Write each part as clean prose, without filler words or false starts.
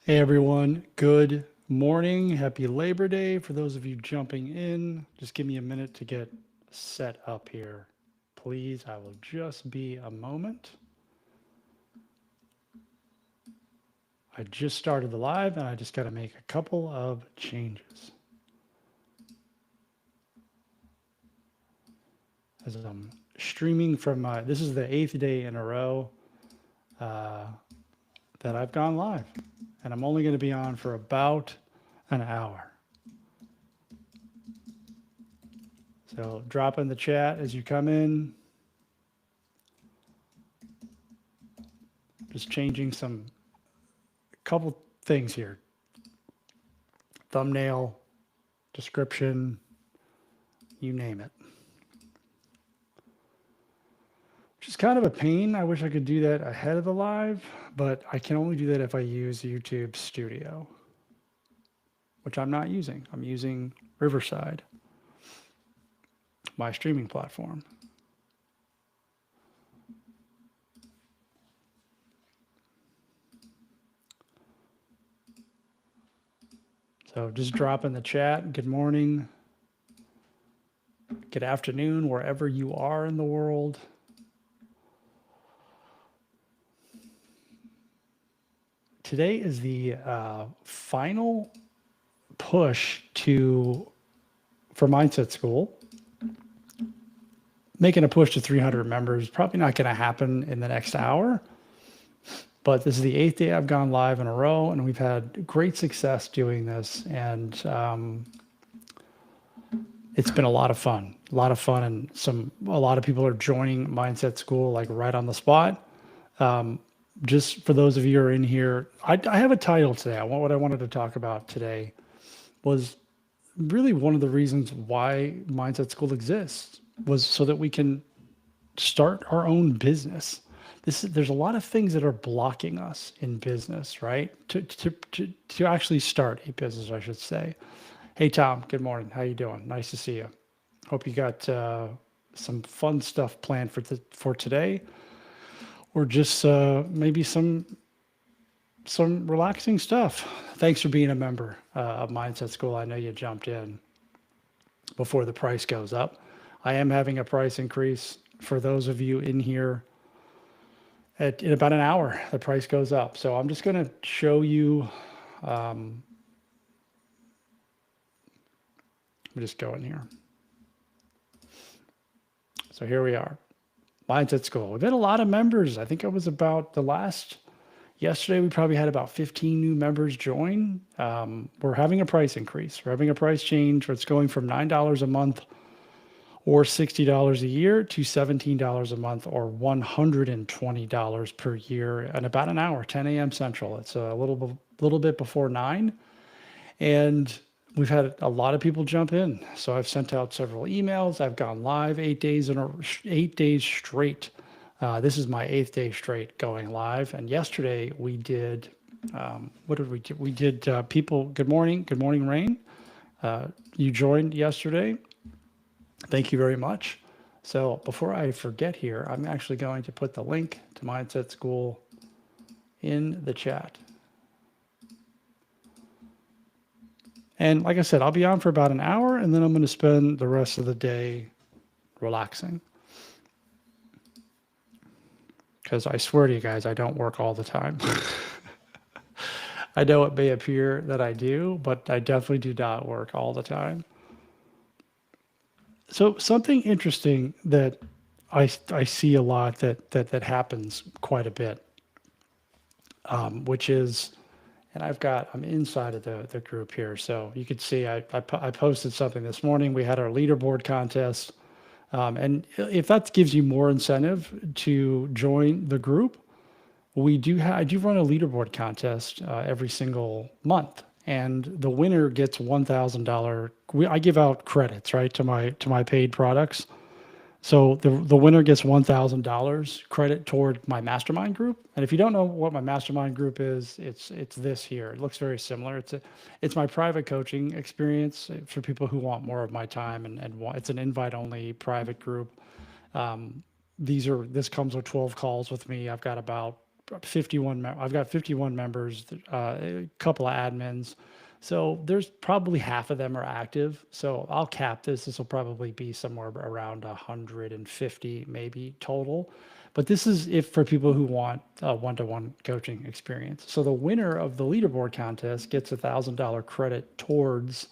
Hey everyone, good morning. Happy Labor Day. For those of you jumping in, just give me a minute to get set up here. Please, I will just be a moment. I just started the live and I just got to make a couple of changes. As I'm streaming from this is the 8th day in a row uh, that I've gone live. And I'm only going to be on for about an hour. So drop in the chat as you come in. Just changing some couple things here. Thumbnail, description, you name it. Which is kind of a pain. I wish I could do that ahead of the live, but I can only do that if I use YouTube Studio, which I'm not using. I'm using Riverside, my streaming platform. So just drop in the chat. Good morning. Good afternoon, wherever you are in the world. Today is the final push for Mindset School. Making a push to 300 members, probably not going to happen in the next hour. But this is the 8th day I've gone live in a row, and we've had great success doing this. And it's been a lot of fun, and a lot of people are joining Mindset School like right on the spot. Just for those of you who are in here, I have a title today. What I wanted to talk about today was really one of the reasons why Mindset School exists was so that we can start our own business. There's a lot of things that are blocking us in business, right? To actually start a business, I should say. Hey Tom, good morning. How you doing? Nice to see you. Hope you got some fun stuff planned for today, or just maybe some relaxing stuff. Thanks for being a member of Mindset School. I know you jumped in before the price goes up. I am having a price increase for those of you in here. In about an hour, the price goes up. So I'm just going to show you. Let me just go in here. So here we are, Mindset School. We've had a lot of members. I think it was about yesterday, we probably had about 15 new members join. We're having a price increase. We're having a price change where it's going from $9 a month or $60 a year to $17 a month or $120 per year in about an hour, 10 a.m. Central. It's a little bit before 9. And we've had a lot of people jump in. So I've sent out several emails. I've gone live 8 days straight. This is my 8th day straight going live. And yesterday we did, what did we do? We did people, good morning, Rain. You joined yesterday. Thank you very much. So before I forget here, I'm actually going to put the link to Mindset School in the chat. And like I said, I'll be on for about an hour, and then I'm going to spend the rest of the day relaxing. Because I swear to you guys, I don't work all the time. I know it may appear that I do, but I definitely do not work all the time. So something interesting that I see a lot that happens quite a bit, which is, and I'm inside of the group here, so you could see I posted something this morning. We had our leaderboard contest, and if that gives you more incentive to join the group, I do run a leaderboard contest every single month. And the winner gets $1,000. I give out credits, right, to my paid products. So the winner gets $1,000 credit toward my mastermind group. And if you don't know what my mastermind group is, it's this here. It looks very similar. It's my private coaching experience for people who want more of my time, and it's an invite only private group. This comes with 12 calls with me. I've got about I've got 51 members, a couple of admins. So there's probably half of them are active. So I'll cap this. This will probably be somewhere around 150 maybe total. But this is if for people who want a one-to-one coaching experience. So the winner of the leaderboard contest gets $1,000 credit towards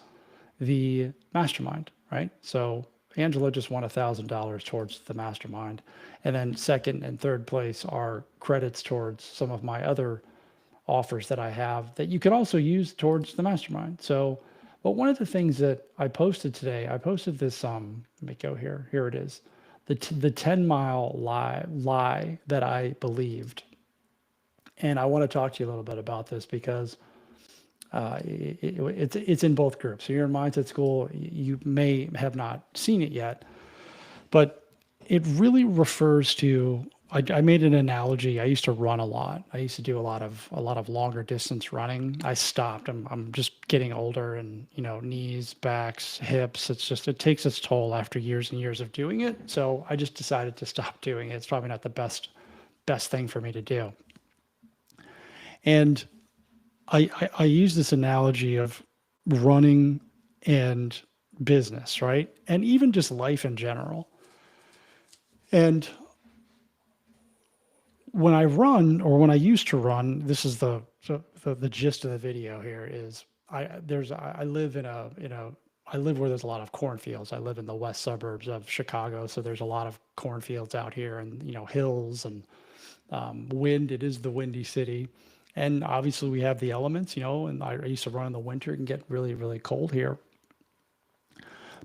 the mastermind, right? So Angela just won $1,000 towards the mastermind. And then second and third place are credits towards some of my other offers that I have that you could also use towards the mastermind. So, but one of the things that I posted today, I posted this, let me go here. Here it is. The 10-mile lie that I believed. And I want to talk to you a little bit about this because it's in both groups. So you're in Mindset School, you may have not seen it yet, but it really refers to, I made an analogy. I used to run a lot. I used to do a lot of longer distance running. I stopped. I'm just getting older, and knees, backs, hips. It takes its toll after years and years of doing it. So I just decided to stop doing it. It's probably not the best thing for me to do. And I use this analogy of running and business, right? And even just life in general. And when I run, or when I used to run, this is the gist of the video here is I live I live where there's a lot of cornfields. I live in the west suburbs of Chicago, so there's a lot of cornfields out here, and hills and wind. It is the windy city. And obviously we have the elements, and I used to run in the winter. It can get really, really cold here.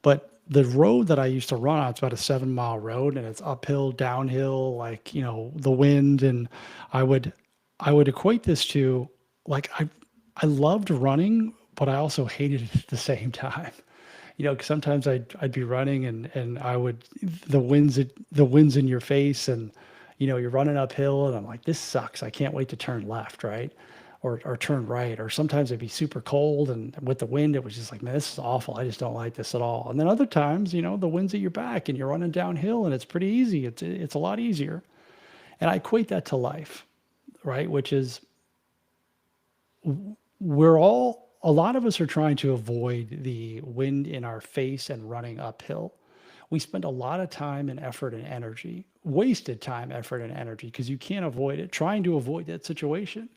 But the road that I used to run on, it's about a 7-mile road, and it's uphill, downhill, like, the wind. And I would equate this to, like, I loved running, but I also hated it at the same time. 'Cause sometimes I'd be running and the wind's in your face, and you're running uphill, and I'm like, this sucks. I can't wait to turn left, right? Or turn right. Or sometimes it'd be super cold, and with the wind, it was just like, man, this is awful. I just don't like this at all. And then other times, the wind's at your back and you're running downhill, and it's pretty easy. It's a lot easier. And I equate that to life, right? Which is, a lot of us are trying to avoid the wind in our face and running uphill. We spend a lot of time and effort and energy, wasted time, effort, and energy, because you can't avoid it, trying to avoid that situation,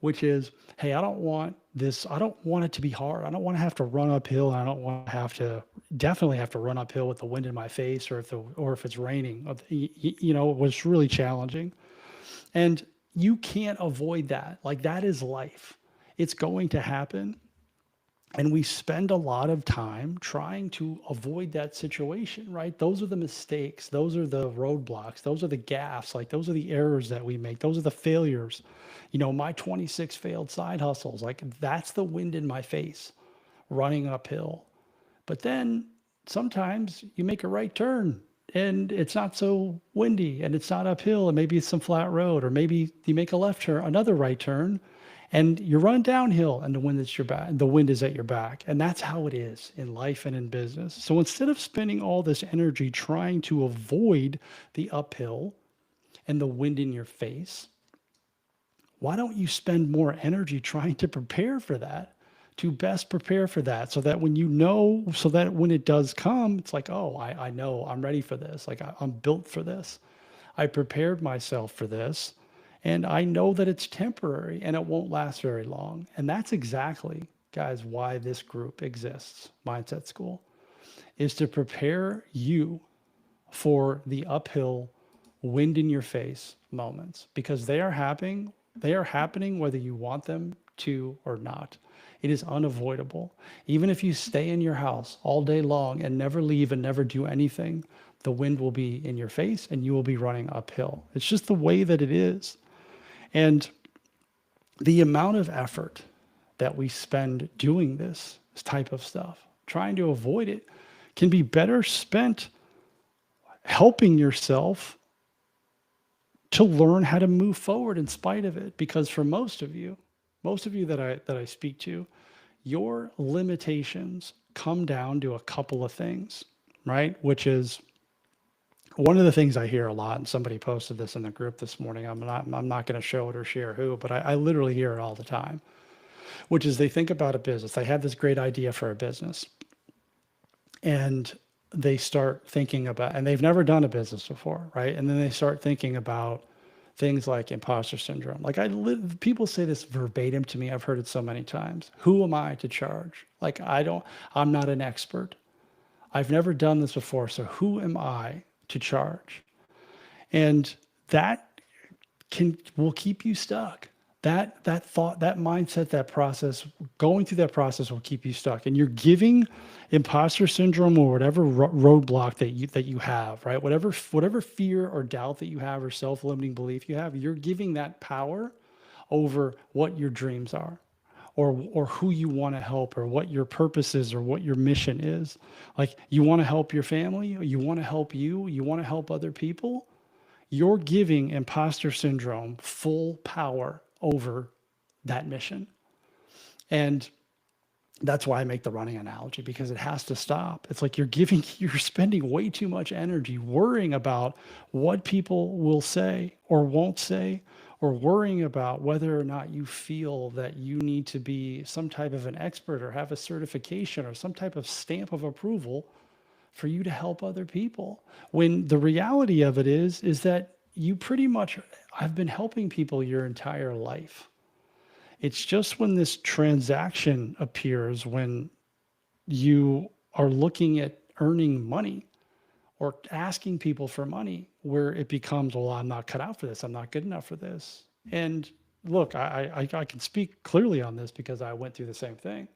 which is, hey, I don't want this. I don't want it to be hard. I don't want to have to run uphill. I don't want to definitely have to run uphill with the wind in my face, or if it's raining. It was really challenging. And you can't avoid that. Like, that is life. It's going to happen. And we spend a lot of time trying to avoid that situation, right? Those are the mistakes. Those are the roadblocks. Those are the gaffes. Like, those are the errors that we make. Those are the failures. My 26 failed side hustles, like, that's the wind in my face running uphill. But then sometimes you make a right turn and it's not so windy and it's not uphill, and maybe it's some flat road, or maybe you make a left turn, another right turn, and you're running downhill, and the wind is at your back. And that's how it is in life and in business. So instead of spending all this energy trying to avoid the uphill and the wind in your face, why don't you spend more energy trying to prepare for that, to best prepare for that, so that when when it does come, it's like, oh, I know I'm ready for this. Like, I'm built for this. I prepared myself for this. And I know that it's temporary and it won't last very long. And that's exactly, guys, why this group exists, Mindset School, is to prepare you for the uphill, wind in your face moments, because they are happening whether you want them to or not. It is unavoidable. Even if you stay in your house all day long and never leave and never do anything, the wind will be in your face and you will be running uphill. It's just the way that it is. And the amount of effort that we spend doing this type of stuff, trying to avoid it, can be better spent helping yourself to learn how to move forward in spite of it. Because for most of you that I speak to, your limitations come down to a couple of things, right? Which is, one of the things I hear a lot, and somebody posted this in the group this morning. I'm not going to show it or share who, but I literally hear it all the time, which is they think about a business. They have this great idea for a business, and they start thinking about, and they've never done a business before, right? And then they start thinking about things like imposter syndrome. Like people say this verbatim to me. I've heard it so many times. Who am I to charge? Like I'm not an expert. I've never done this before. So who am I to charge? And that will keep you stuck. That thought, that mindset, that process, going through that process will keep you stuck. And you're giving imposter syndrome or whatever roadblock that you have, right? Whatever fear or doubt that you have or self-limiting belief you have, you're giving that power over what your dreams are, or who you want to help, or what your purpose is, or what your mission is. Like, you want to help your family, you want to help you want to help other people. You're giving imposter syndrome full power over that mission. And that's why I make the running analogy, because it has to stop. It's like you're spending way too much energy worrying about what people will say or won't say, or worrying about whether or not you feel that you need to be some type of an expert or have a certification or some type of stamp of approval for you to help other people. When the reality of it is that you pretty much have been helping people your entire life. It's just when this transaction appears, when you are looking at earning money or asking people for money, where it becomes, well, I'm not cut out for this. I'm not good enough for this. And look, I can speak clearly on this because I went through the same thing.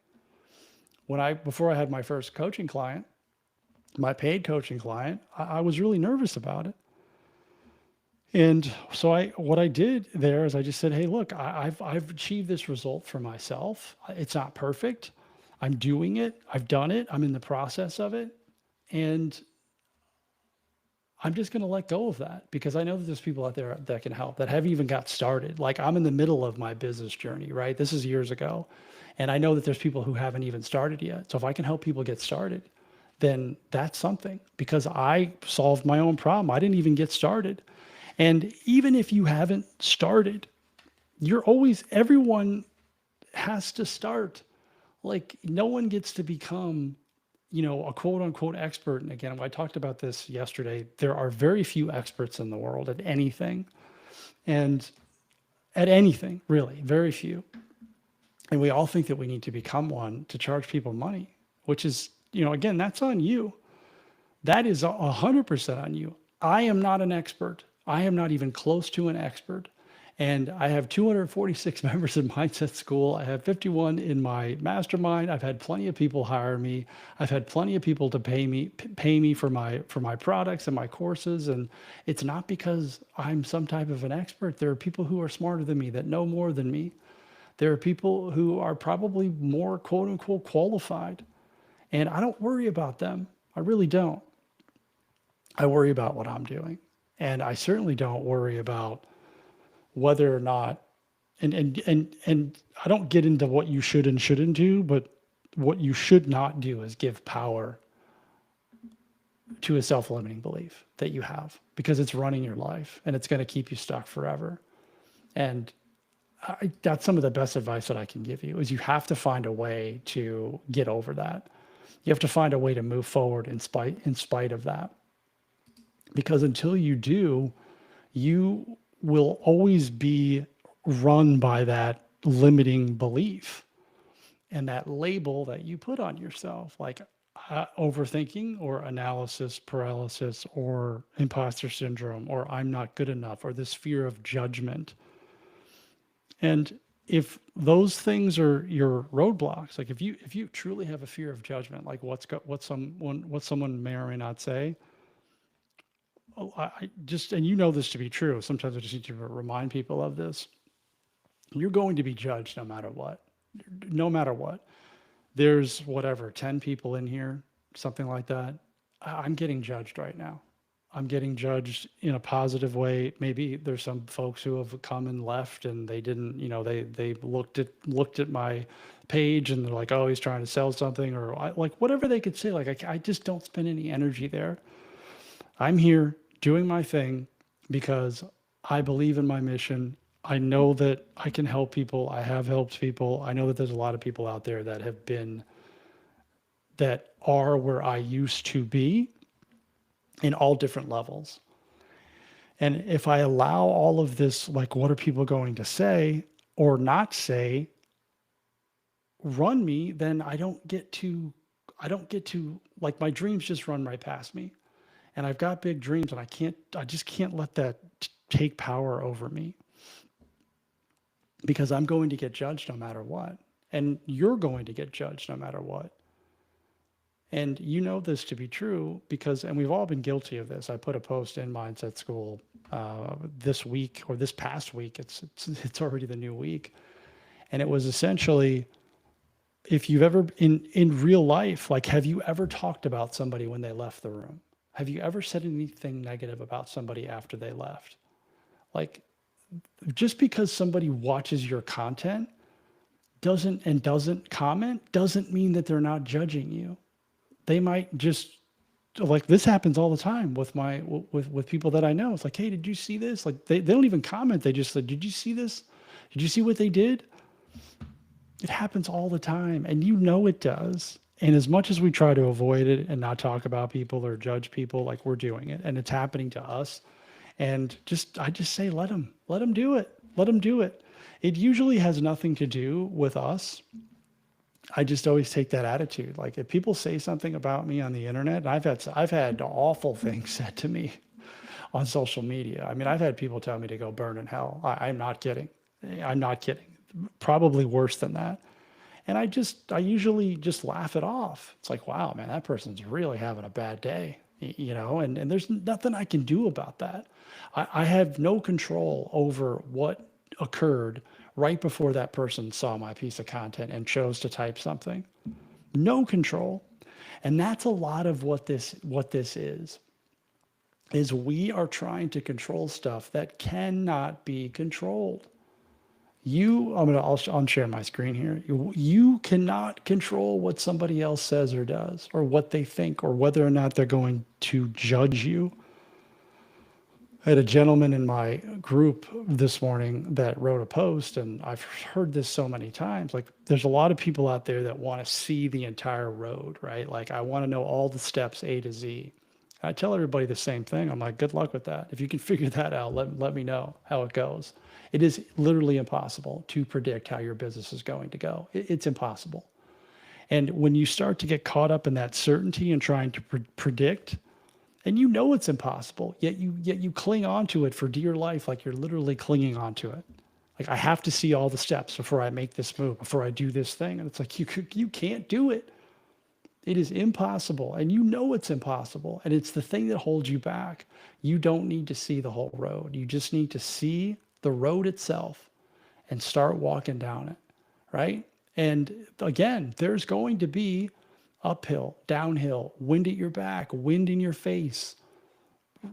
Before I had my first coaching client, my paid coaching client, I was really nervous about it. And so what I did there is I just said, hey, look, I've achieved this result for myself. It's not perfect. I'm doing it. I've done it. I'm in the process of it. And I'm just going to let go of that, because I know that there's people out there that can help, that have even got started. Like, I'm in the middle of my business journey, right? This is years ago. And I know that there's people who haven't even started yet. So if I can help people get started, then that's something, because I solved my own problem. I didn't even get started. And even if you haven't started, everyone has to start. Like, no one gets to become, a quote unquote expert. And again, I talked about this yesterday. There are very few experts in the world at anything, and at anything, really, very few. And we all think that we need to become one to charge people money, which is, again, that's on you. That is 100% on you. I am not an expert. I am not even close to an expert. And I have 246 members in Mindset School. I have 51 in my mastermind. I've had plenty of people hire me. I've had plenty of people to pay me for my products and my courses. And it's not because I'm some type of an expert. There are people who are smarter than me, that know more than me. There are people who are probably more quote unquote qualified. And I don't worry about them. I really don't. I worry about what I'm doing. And I certainly don't worry about whether or not, and I don't get into what you should and shouldn't do, but what you should not do is give power to a self-limiting belief that you have, because it's running your life and it's going to keep you stuck forever. And that's some of the best advice that I can give you, is you have to find a way to get over that. You have to find a way to move forward in spite of that. Because until you do, you will always be run by that limiting belief and that label that you put on yourself, like overthinking or analysis paralysis or imposter syndrome or I'm not good enough or this fear of judgment. And if those things are your roadblocks, like if you truly have a fear of judgment, like what someone may or may not say, and you know this to be true, sometimes I just need to remind people of this. You're going to be judged no matter what. No matter what. There's 10 people in here, something like that. I'm getting judged right now. I'm getting judged in a positive way. Maybe there's some folks who have come and left and they didn't, they looked at my page and they're like, oh, he's trying to sell something, or like whatever they could say. Like, I just don't spend any energy there. I'm here doing my thing because I believe in my mission. I know that I can help people. I have helped people. I know that there's a lot of people out there that have been, that are where I used to be in all different levels. And if I allow all of this, like, what are people going to say or not say, run me, then I don't get to, like, my dreams just run right past me. And I've got big dreams and I just can't let that take power over me because I'm going to get judged no matter what. And you're going to get judged no matter what. And you know this to be true because, and we've all been guilty of this. I put a post in Mindset School this week or this past week. It's already the new week, and it was essentially, if you've ever in real life, like, have you ever talked about somebody when they left the room? Have you ever said anything negative about somebody after they left? Like, just because somebody watches your content doesn't comment doesn't mean that they're not judging you. They might just, like, this happens all the time with with people that I know. It's like, hey, did you see this? Like, they don't even comment. They just said, did you see this? Did you see what they did? It happens all the time, and you know it does. And as much as we try to avoid it and not talk about people or judge people, like, we're doing it, and it's happening to us. And I just say, let them do it. Let them do it. It usually has nothing to do with us. I just always take that attitude. Like, if people say something about me on the internet, I've had awful things said to me on social media. I mean, I've had people tell me to go burn in hell. I'm not kidding. I'm not kidding. Probably worse than that. And I usually just laugh it off. It's like, wow, man, that person's really having a bad day, and there's nothing I can do about that. I have no control over what occurred right before that person saw my piece of content and chose to type something. No control. And that's a lot of what this is we are trying to control stuff that cannot be controlled. I'll share my screen here. You cannot control what somebody else says or does, or what they think, or whether or not they're going to judge you. I had a gentleman in my group this morning that wrote a post, and I've heard this so many times. Like, there's a lot of people out there that want to see the entire road, right? Like, I want to know all the steps A to Z. I tell everybody the same thing. I'm like, good luck with that. If you can figure that out, let me know how it goes. It is literally impossible to predict how your business is going to go. It's impossible. And when you start to get caught up in that certainty and trying to predict, and you know it's impossible, yet you cling on to it for dear life, like you're literally clinging on to it. Like, I have to see all the steps before I make this move, before I do this thing. And it's like, you can't do it. It is impossible, and you know it's impossible, and it's the thing that holds you back. You don't need to see the whole road. You just need to see the road itself and start walking down it, right? And again, there's going to be uphill, downhill, wind at your back, wind in your face,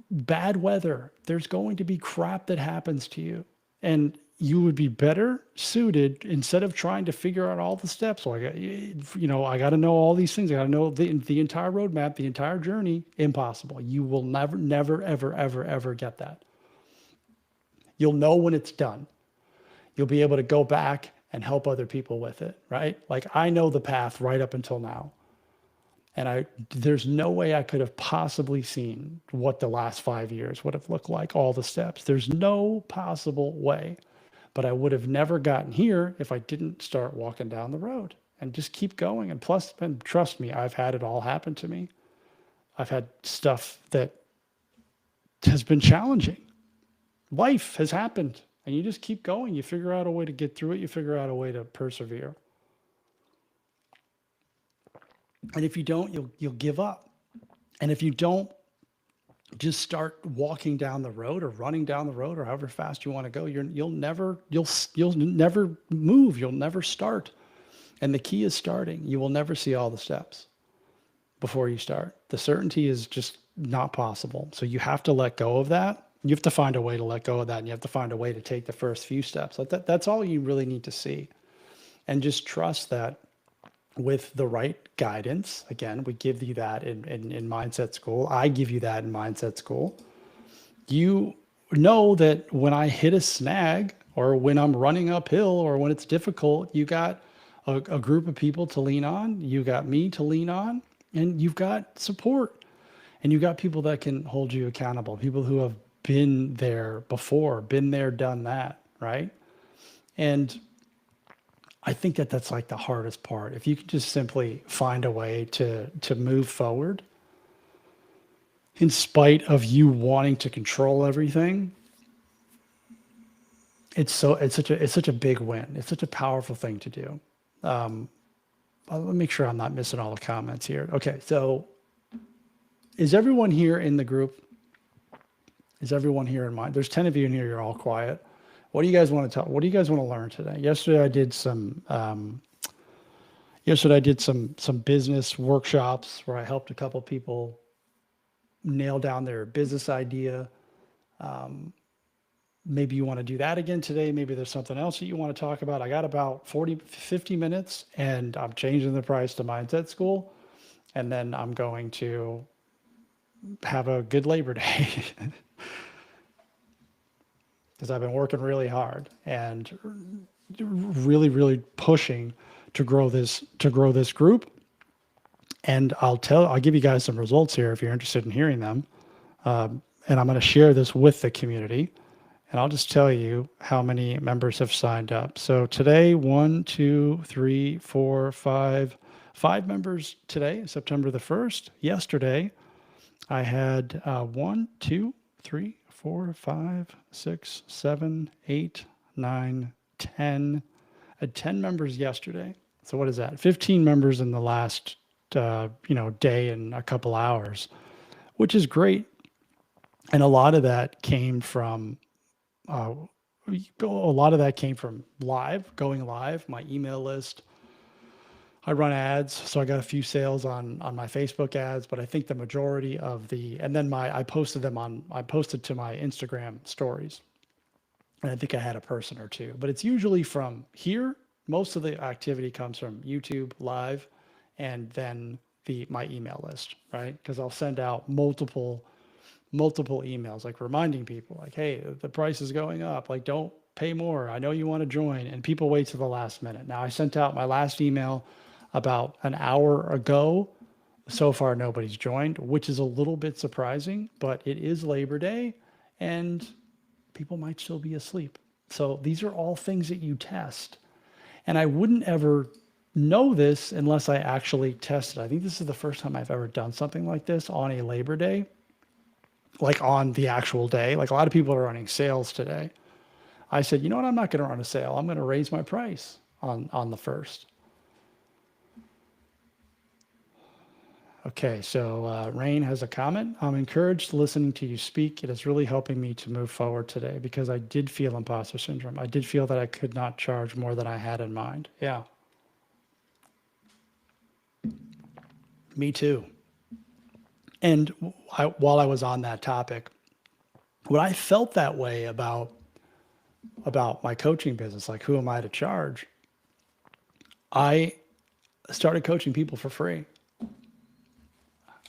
bad weather. There's going to be crap that happens to you. And you would be better suited, instead of trying to figure out all the steps. So I got to know all these things. I got to know the entire roadmap, the entire journey. Impossible. You will never, ever, ever, ever get that. You'll know when it's done. You'll be able to go back and help other people with it, right? Like, I know the path right up until now. And there's no way I could have possibly seen what the last 5 years would have looked like, all the steps. There's no possible way. But I would have never gotten here if I didn't start walking down the road and just keep going. And plus, and trust me, I've had it all happen to me. I've had stuff that has been challenging. Life has happened, and you just keep going. You figure out a way to get through it. You figure out a way to persevere. And if you don't, you'll give up. And if you don't, just start walking down the road or running down the road or however fast you want to go. You'll never move. You'll never start. And the key is starting. You will never see all the steps before you start. The certainty is just not possible. So you have to let go of that. You have to find a way to let go of that, and you have to find a way to take the first few steps. That's all you really need to see. And just trust that with the right guidance, again, we give you that in Mindset School. I give you that in Mindset School. you know that when I hit a snag or when I'm running uphill or when it's difficult, you got a group of people to lean on, you got me to lean on, and you've got support. And you got people that can hold you accountable, people who have been there before, been there, done that, right? And I think that that's like the hardest part. If you can just simply find a way to move forward in spite of you wanting to control everything, it's such a big win. It's such a powerful thing to do. Let me make sure I'm not missing all the comments here. Okay, so is everyone here in the group? Is everyone here in mind? There's 10 of you in here. You're all quiet. What do you guys want to talk? What do you guys want to learn today? Yesterday I did some business workshops where I helped a couple people nail down their business idea. Maybe you want to do that again today. Maybe there's something else that you want to talk about. I got about 50 minutes and I'm changing the price to Mindset School. And then I'm going to have a good Labor Day because I've been working really hard and really pushing to grow this group. And I'll give you guys some results here if you're interested in hearing them. And I'm going to share this with the community. And I'll just tell you how many members have signed up. So today, 1, 2, 3, 4, 5 members today, September the 1st. Yesterday, I had 1, 2, 3, 4, 5, 6, 7, 8, 9, 10. I had 10 members yesterday. So what is that? 15 members in the last day and a couple hours, which is great. And a lot of that came from going live, my email list. I run ads, so I got a few sales on my Facebook ads, but I think the majority of I posted to my Instagram stories. And I think I had a person or two, but it's usually from here. Most of the activity comes from YouTube live and then my email list, right? Because I'll send out multiple emails, like reminding people like, hey, the price is going up. Like, don't pay more. I know you want to join. And people wait to the last minute. Now I sent out my last email about an hour ago. So far, nobody's joined, which is a little bit surprising, but it is Labor Day and people might still be asleep. So these are all things that you test. And I wouldn't ever know this unless I actually tested. I think this is the first time I've ever done something like this on a Labor Day, like on the actual day. Like a lot of people are running sales today. I said, you know what? I'm not going to run a sale. I'm going to raise my price on the 1st. Okay, so Rain has a comment. I'm encouraged listening to you speak. It is really helping me to move forward today because I did feel imposter syndrome. I did feel that I could not charge more than I had in mind. Yeah. Me too. And while I was on that topic, when I felt that way about my coaching business, like who am I to charge? I started coaching people for free.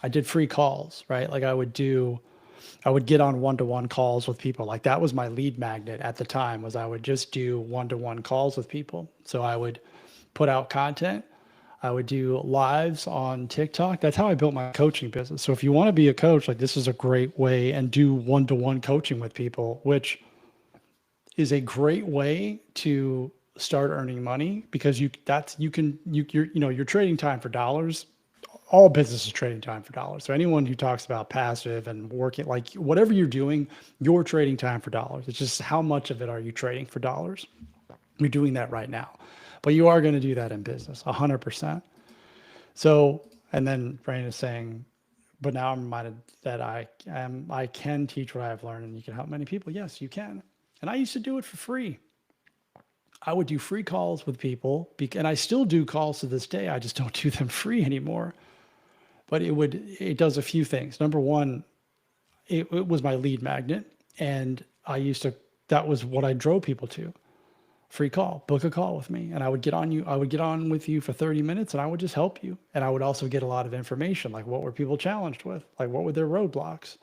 I did free calls, right? Like I would get on one-to-one calls with people. Like that was my lead magnet at the time, was I would just do one-to-one calls with people. So I would put out content. I would do lives on TikTok. That's how I built my coaching business. So if you want to be a coach, like this is a great way, and do one-to-one coaching with people, which is a great way to start earning money because you're trading time for dollars. All business is trading time for dollars. So anyone who talks about passive and working, like whatever you're doing, you're trading time for dollars. It's just how much of it are you trading for dollars? You're doing that right now, but you are going to do that in business 100%. So, and then Brain is saying, but now I'm reminded that I can teach what I have learned and you can help many people. Yes, you can. And I used to do it for free. I would do free calls with people, and I still do calls to this day. I just don't do them free anymore. But it does a few things. Number one, it was my lead magnet. And that was what I drove people to. Free call, book a call with me. And I would get on with you for 30 minutes and I would just help you. And I would also get a lot of information, like what were people challenged with? Like what were their roadblocks?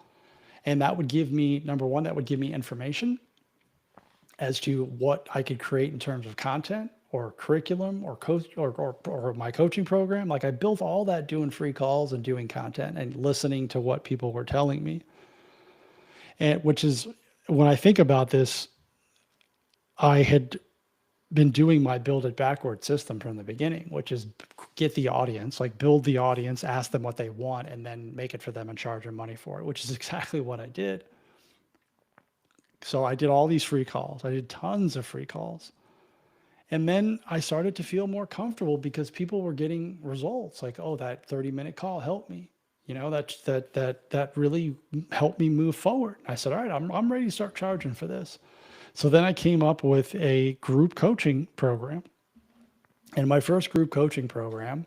And that would give me, number one, that would give me information as to what I could create in terms of content or curriculum or coach or my coaching program. Like I built all that doing free calls and doing content and listening to what people were telling me. And which is, when I think about this, I had been doing my build it backward system from the beginning, which is get the audience, like build the audience, ask them what they want, and then make it for them and charge them money for it, which is exactly what I did. So I did all these free calls. I did tons of free calls. And then I started to feel more comfortable because people were getting results like, oh, that 30-minute call helped me. You know, that really helped me move forward. I said, all right, I'm ready to start charging for this. So then I came up with a group coaching program. And my first group coaching program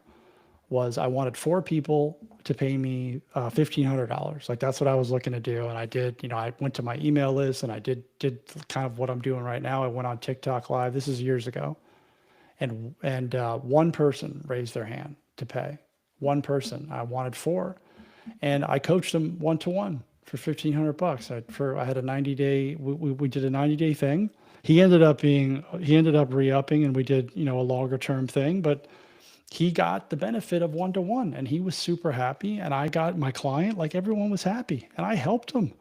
was I wanted 4 people to pay me $1,500. Like that's what I was looking to do. And I did, you know, I went to my email list and I did kind of what I'm doing right now. I went on TikTok live. This is years ago. And one person raised their hand to pay. One person. I wanted 4. And I coached them one-to-one for $1,500. I had a 90-day, we did a 90-day thing. He ended up re-upping and we did, you know, a longer term thing, but he got the benefit of one-to-one and he was super happy. And I got my client, like everyone was happy and I helped him.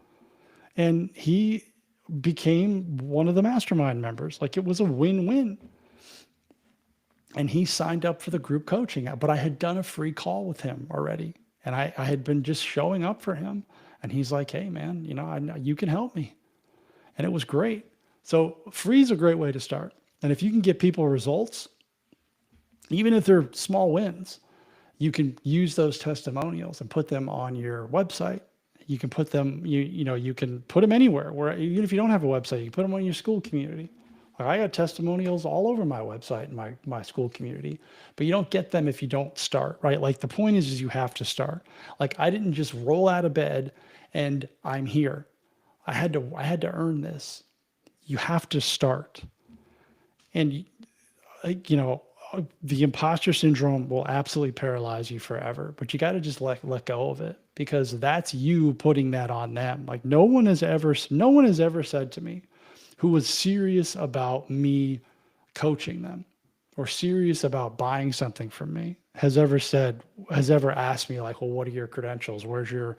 And he became one of the mastermind members. Like it was a win-win. And he signed up for the group coaching, but I had done a free call with him already. And I had been just showing up for him. And he's like, hey man, you know, you can help me. And it was great. So free is a great way to start. And if you can get people results, even if they're small wins, you can use those testimonials and put them on your website. You can put them, you can put them anywhere, where even if you don't have a website, you can put them on your school community. Like I got testimonials all over my website and my school community, but you don't get them if you don't start, right? Like the point is you have to start. Like I didn't just roll out of bed and I'm here. I had to earn this. You have to start. And you know, the imposter syndrome will absolutely paralyze you forever, but you got to just let go of it, because that's you putting that on them. Like no one has ever said to me, who was serious about me coaching them or serious about buying something from me, has ever asked me like, well, what are your credentials? Where's your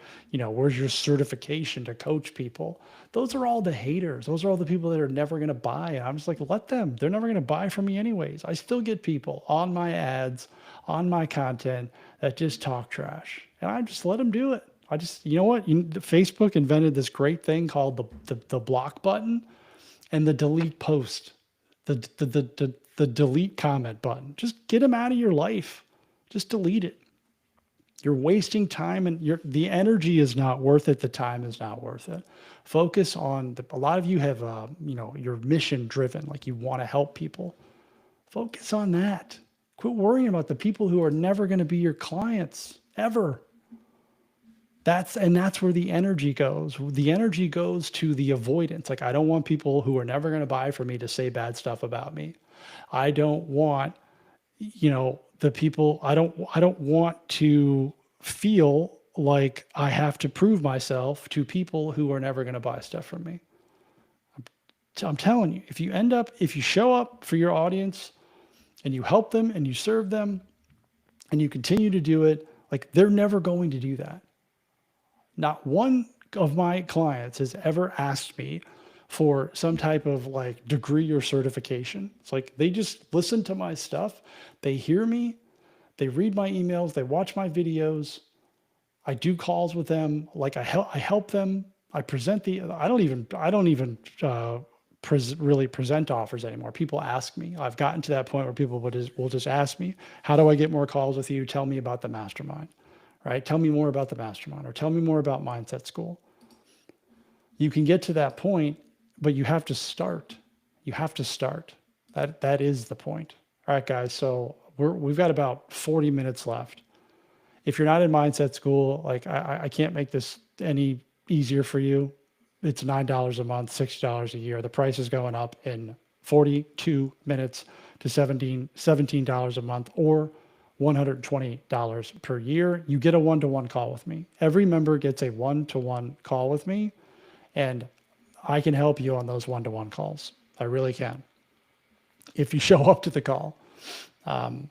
certification to coach people? Those are all the haters. Those are all the people that are never going to buy. And I'm just like, let them. They're never going to buy from me anyways. I still get people on my ads, on my content that just talk trash. And I just let them do it. You know what? Facebook invented this great thing called the block button and the delete post, the delete comment button. Just get them out of your life. Just delete it. You're wasting time and the energy is not worth it. The time is not worth it. Focus on a lot of you have, you're mission driven, like you want to help people. Focus on that. Quit worrying about the people who are never going to be your clients ever. That's where the energy goes. The energy goes to the avoidance. Like, I don't want people who are never going to buy from me to say bad stuff about me. I don't want, the people, I don't want to feel like I have to prove myself to people who are never going to buy stuff from me. I'm telling you, if you show up for your audience and you help them and you serve them and you continue to do it, like they're never going to do that. Not one of my clients has ever asked me for some type of like degree or certification. It's like they just listen to my stuff. They hear me. They read my emails. They watch my videos. I do calls with them. Like I help them. I present I don't even really present offers anymore. People ask me. I've gotten to that point where people will just ask me, how do I get more calls with you? Tell me about the mastermind. Right? Tell me more about the mastermind, or tell me more about Mindset School. You can get to that point, but you have to start. You have to start. That is the point. All right, guys. So we've got about 40 minutes left. If you're not in Mindset School, like I can't make this any easier for you. It's $9 a month, $60 a year. The price is going up in 42 minutes to $17 a month, or $120 per year. You get a one-to-one call with me. Every member gets a one-to-one call with me, and I can help you on those one-to-one calls. I really can. If you show up to the call. And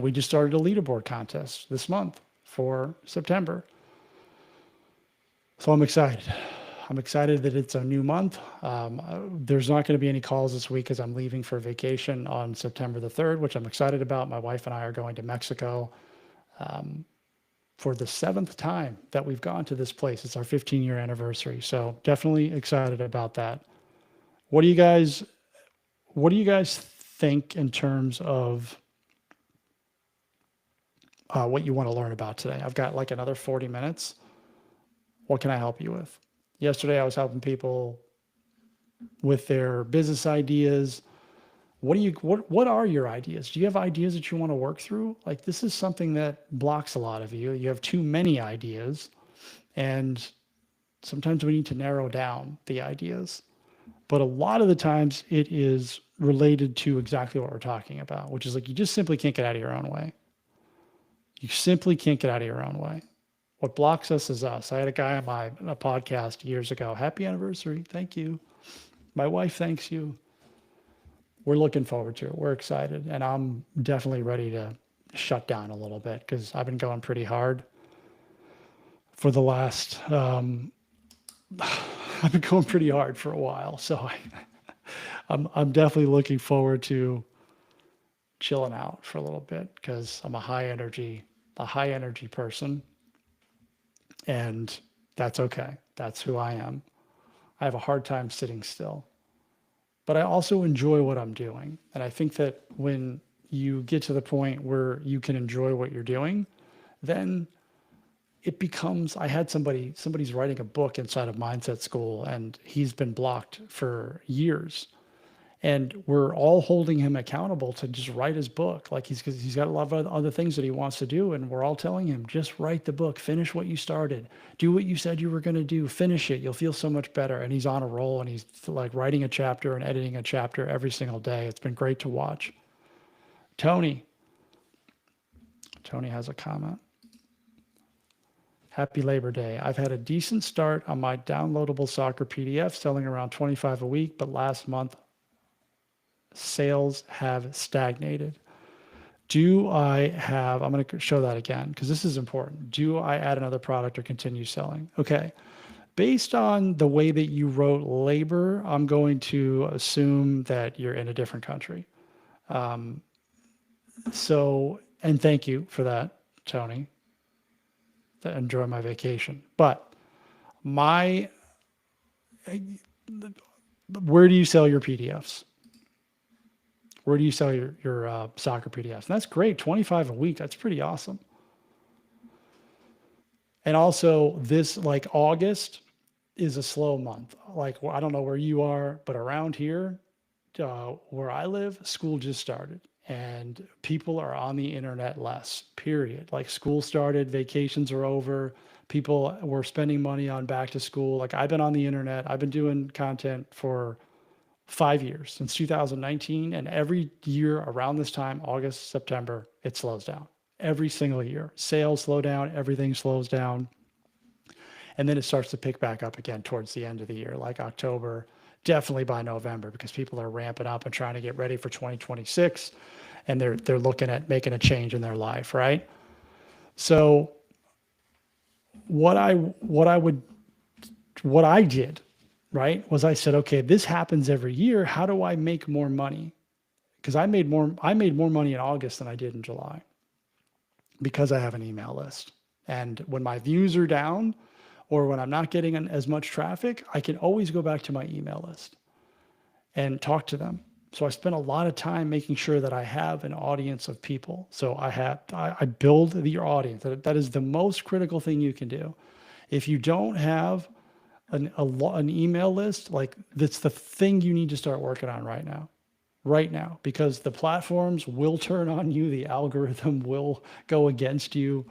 we just started a leaderboard contest this month for September. So I'm excited. I'm excited that it's a new month. There's not going to be any calls this week because I'm leaving for vacation on September the 3rd, which I'm excited about. My wife and I are going to Mexico for the 7th time that we've gone to this place. It's our 15-year anniversary. So definitely excited about that. What do you guys think in terms of what you want to learn about today? I've got like another 40 minutes. What can I help you with? Yesterday, I was helping people with their business ideas. What are your ideas? Do you have ideas that you want to work through? Like, this is something that blocks a lot of you. You have too many ideas, and sometimes we need to narrow down the ideas. But a lot of the times it is related to exactly what we're talking about, which is like, you just simply can't get out of your own way. You simply can't get out of your own way. What blocks us is us. I had a guy on a podcast years ago. Happy anniversary. Thank you. My wife thanks you. We're looking forward to it. We're excited. And I'm definitely ready to shut down a little bit because I've been going pretty hard for the last, I've been going pretty hard for a while. So I'm definitely looking forward to chilling out for a little bit because I'm a high energy person. And that's okay. That's who I am. I have a hard time sitting still, but I also enjoy what I'm doing. And I think that when you get to the point where you can enjoy what you're doing, then it becomes, I had somebody's writing a book inside of Mindset School, and he's been blocked for years. And we're all holding him accountable to just write his book. Like he's got a lot of other things that he wants to do. And we're all telling him, just write the book, finish what you started, do what you said you were going to do, finish it. You'll feel so much better. And he's on a roll, and he's like writing a chapter and editing a chapter every single day. It's been great to watch. Tony has a comment. Happy Labor Day. I've had a decent start on my downloadable soccer PDF, selling around 25 a week, but last month sales have stagnated. I'm going to show that again because this is important. Do I add another product or continue selling? Okay. Based on the way that you wrote labor, I'm going to assume that you're in a different country. And thank you for that, Tony. Enjoy my vacation. But where do you sell your PDFs? Where do you sell your soccer PDFs? And that's great, 25 a week. That's pretty awesome. And also this, like, August is a slow month. Like, I don't know where you are, but around here, where I live, school just started and people are on the internet less, period. Like, school started, vacations are over. People were spending money on back to school. Like, I've been on the internet. I've been doing content for 5 years, since 2019. And every year around this time, August, September, it slows down. Every single year, sales slow down, everything slows down. And then it starts to pick back up again towards the end of the year, like October, definitely by November, because people are ramping up and trying to get ready for 2026. And they're looking at making a change in their life, right? So what I did, right, was I said, okay, this happens every year. How do I make more money? Because I made more money in August than I did in July because I have an email list. And when my views are down or when I'm not getting as much traffic, I can always go back to my email list and talk to them. So I spend a lot of time making sure that I have an audience of people. So I build your audience. That is the most critical thing you can do. If you don't have an email list, like, that's the thing you need to start working on right now, because the platforms will turn on you. The algorithm will go against you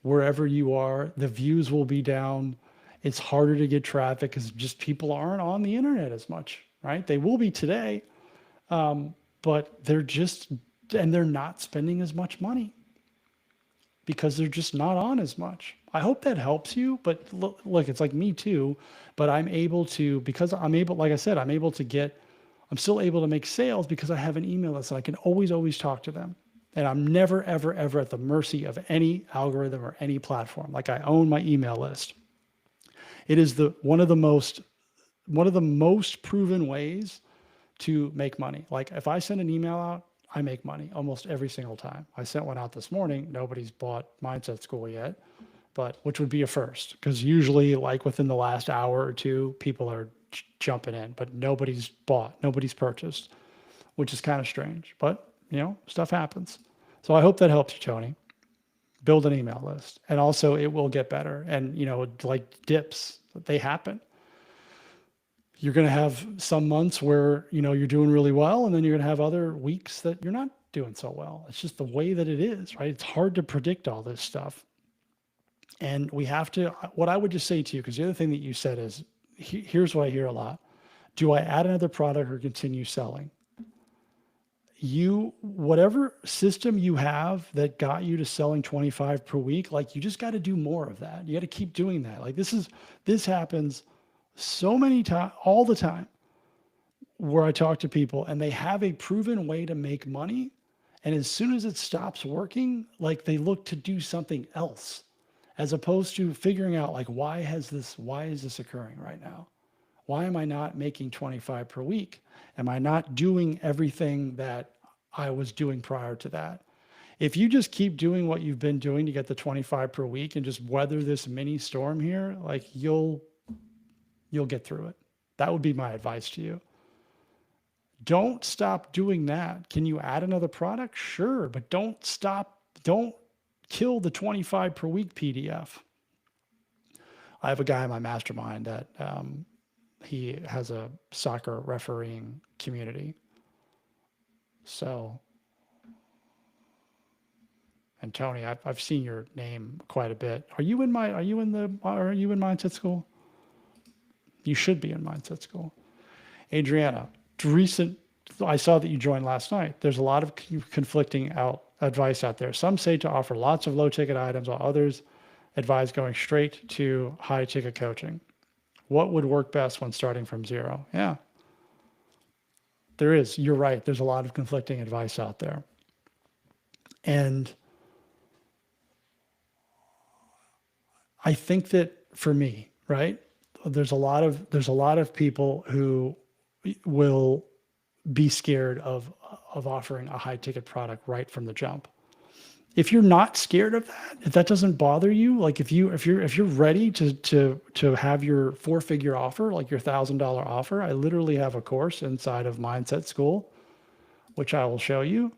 wherever you are. The views will be down. It's harder to get traffic because just people aren't on the internet as much, right? They will be today, but they're not spending as much money. because they're just not on as much. I hope that helps you, but look, it's like me too, but I'm able to, because I'm able, like I said, I'm still able to make sales because I have an email list and I can always talk to them. And I'm never, ever, ever at the mercy of any algorithm or any platform. Like, I own my email list. It is one of the most proven ways to make money. Like, if I send an email out, I make money almost every single time. I sent one out this morning. Nobody's bought Mindset School yet, but which would be a first, because usually, like, within the last hour or two, people are jumping in, but nobody's bought, nobody's purchased, which is kind of strange, but stuff happens. So I hope that helps you, Tony. Build an email list, and also it will get better. And like dips, they happen. You're going to have some months where you're doing really well, and then you're going to have other weeks that you're not doing so well. It's just the way that it is, right? It's hard to predict all this stuff. And we have to, what I would just say to you, because the other thing that you said is, here's what I hear a lot. Do I add another product or continue selling? Whatever system you have that got you to selling 25 per week, like, you just got to do more of that. You got to keep doing that. Like, this happens so many times, all the time, where I talk to people and they have a proven way to make money. And as soon as it stops working, like, they look to do something else, as opposed to figuring out, like, why is this occurring right now? Why am I not making 25 per week? Am I not doing everything that I was doing prior to that? If you just keep doing what you've been doing to get the 25 per week and just weather this mini storm here, like, you'll get through it. That would be my advice to you. Don't stop doing that. Can you add another product? Sure, but don't kill the 25 per week PDF. I have a guy in my mastermind that he has a soccer refereeing community. So, and Tony, I've seen your name quite a bit. Are you in Mindset School? You should be in Mindset School. Adriana, I saw that you joined last night. There's a lot of conflicting advice out there. Some say to offer lots of low ticket items, while others advise going straight to high ticket coaching. What would work best when starting from zero? Yeah, there is. You're right. There's a lot of conflicting advice out there. And I think that for me, right, there's a lot of people who will be scared of offering a high ticket product right from the jump. If you're not scared of that, if that doesn't bother you, like, if you're ready to have your 4-figure offer, like your $1,000 offer, I literally have a course inside of Mindset School, which I will show you,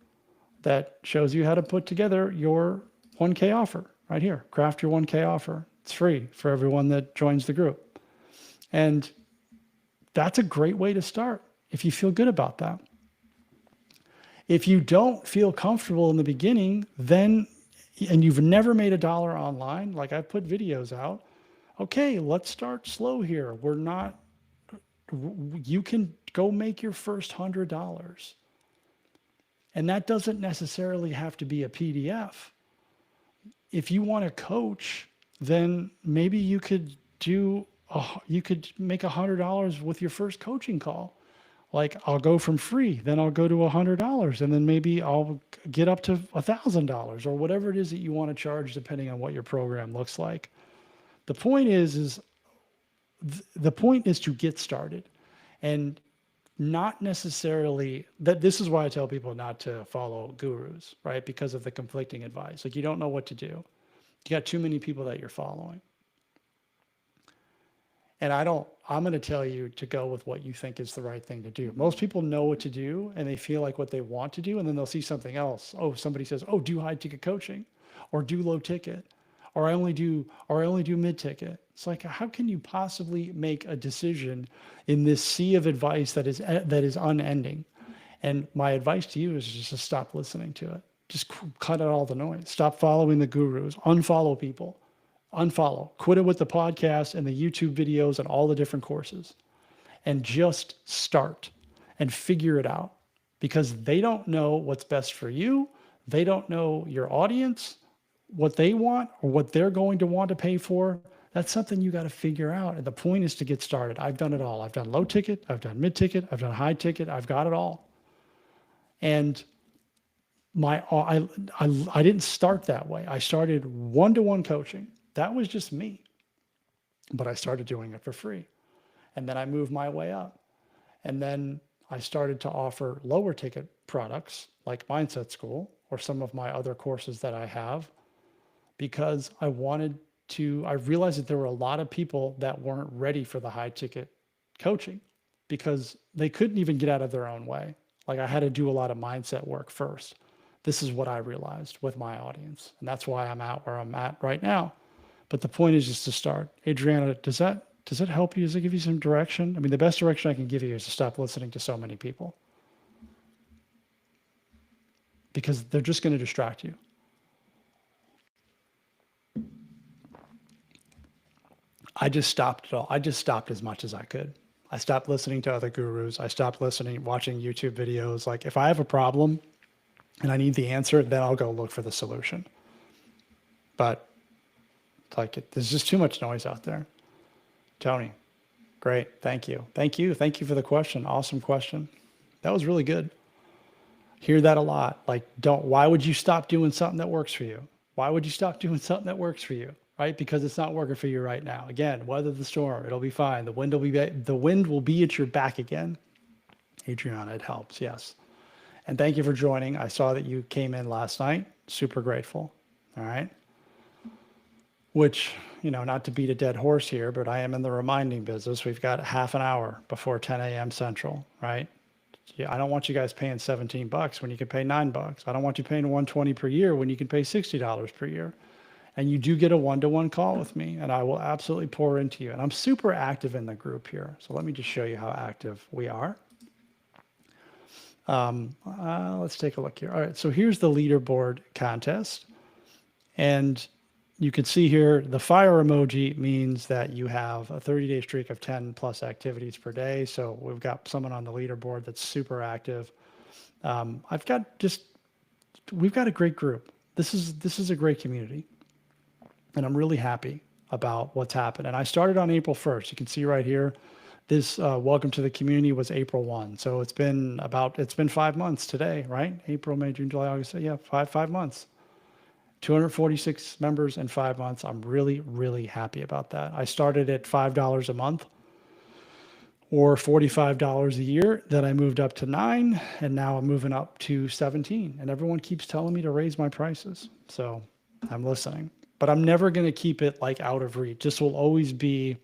that shows you how to put together your 1K offer right here. Craft your 1K offer. It's free for everyone that joins the group. And that's a great way to start if you feel good about that. If you don't feel comfortable in the beginning, and you've never made $1 online, like, I've put videos out, okay, let's start slow here. You can go make your first $100. And that doesn't necessarily have to be a PDF. If you want to coach, then maybe you could make $100 with your first coaching call. Like, I'll go from free, then I'll go to $100, and then maybe I'll get up to $1,000, or whatever it is that you want to charge, depending on what your program looks like. The point is to get started, and not necessarily that. This is why I tell people not to follow gurus, right? Because of the conflicting advice. Like, you don't know what to do. You got too many people that you're following. And I'm going to tell you to go with what you think is the right thing to do. Most people know what to do, and they feel like what they want to do, and then they'll see something else. Oh, somebody says, oh, do high ticket coaching, or do low ticket, or I only do mid ticket. It's like, how can you possibly make a decision in this sea of advice that is unending? And my advice to you is just to stop listening to it. Just cut out all the noise. Stop following the gurus. Unfollow people. Quit it with the podcast and the YouTube videos and all the different courses, and just start and figure it out, because they don't know what's best for you. They don't know your audience. what they want or what they're going to want to pay for, that's something you got to figure out. And the point is to get started. I've done it all. I've done low ticket, I've done mid ticket, I've done high ticket, I've got it all. And I didn't start that way. I started one-to-one coaching. That was just me. But I started doing it for free. And then I moved my way up. And then I started to offer lower ticket products like Mindset School or some of my other courses that I have, because I realized that there were a lot of people that weren't ready for the high ticket coaching because they couldn't even get out of their own way. Like I had to do a lot of mindset work first. This is what I realized with my audience. And that's why I'm at where I'm at right now. But the point is just to start. Adriana, does that help you? Does it give you some direction? I mean, the best direction I can give you is to stop listening to so many people, because they're just going to distract you. I just stopped it all. I just stopped as much as I could. I stopped listening to other gurus. I stopped watching YouTube videos. Like if I have a problem and I need the answer, then I'll go look for the solution. But there's just too much noise out there. Tony, great. Thank you. Thank you for the question. Awesome question. That was really good. Hear that a lot. Why would you stop doing something that works for you? Why would you stop doing something that works for you? Right? Because it's not working for you right now. Again, weather the storm. It'll be fine. The wind will be at your back again. Adriana, it helps. Yes. And thank you for joining. I saw that you came in last night. Super grateful. All right. Which, not to beat a dead horse here, but I am in the reminding business. We've got half an hour before 10 a.m. Central, right? Yeah, I don't want you guys paying $17 when you can pay $9. I don't want you paying $120 per year when you can pay $60 per year. And you do get a one-to-one call with me, and I will absolutely pour into you. And I'm super active in the group here. So let me just show you how active we are. Let's take a look here. All right, so here's the leaderboard contest. And you can see here, the fire emoji means that you have a 30-day streak of 10 plus activities per day. So we've got someone on the leaderboard that's super active. We've got a great group. This is a great community. And I'm really happy about what's happened. And I started on April 1st. You can see right here, this welcome to the community was April 1. So it's been 5 months today, right? April, May, June, July, August. Yeah, five months. 246 members in 5 months. I'm really, really happy about that. I started at $5 a month or $45 a year. Then I moved up to $9, and now I'm moving up to $17. And everyone keeps telling me to raise my prices. So I'm listening. But I'm never going to keep it out of reach. This will always be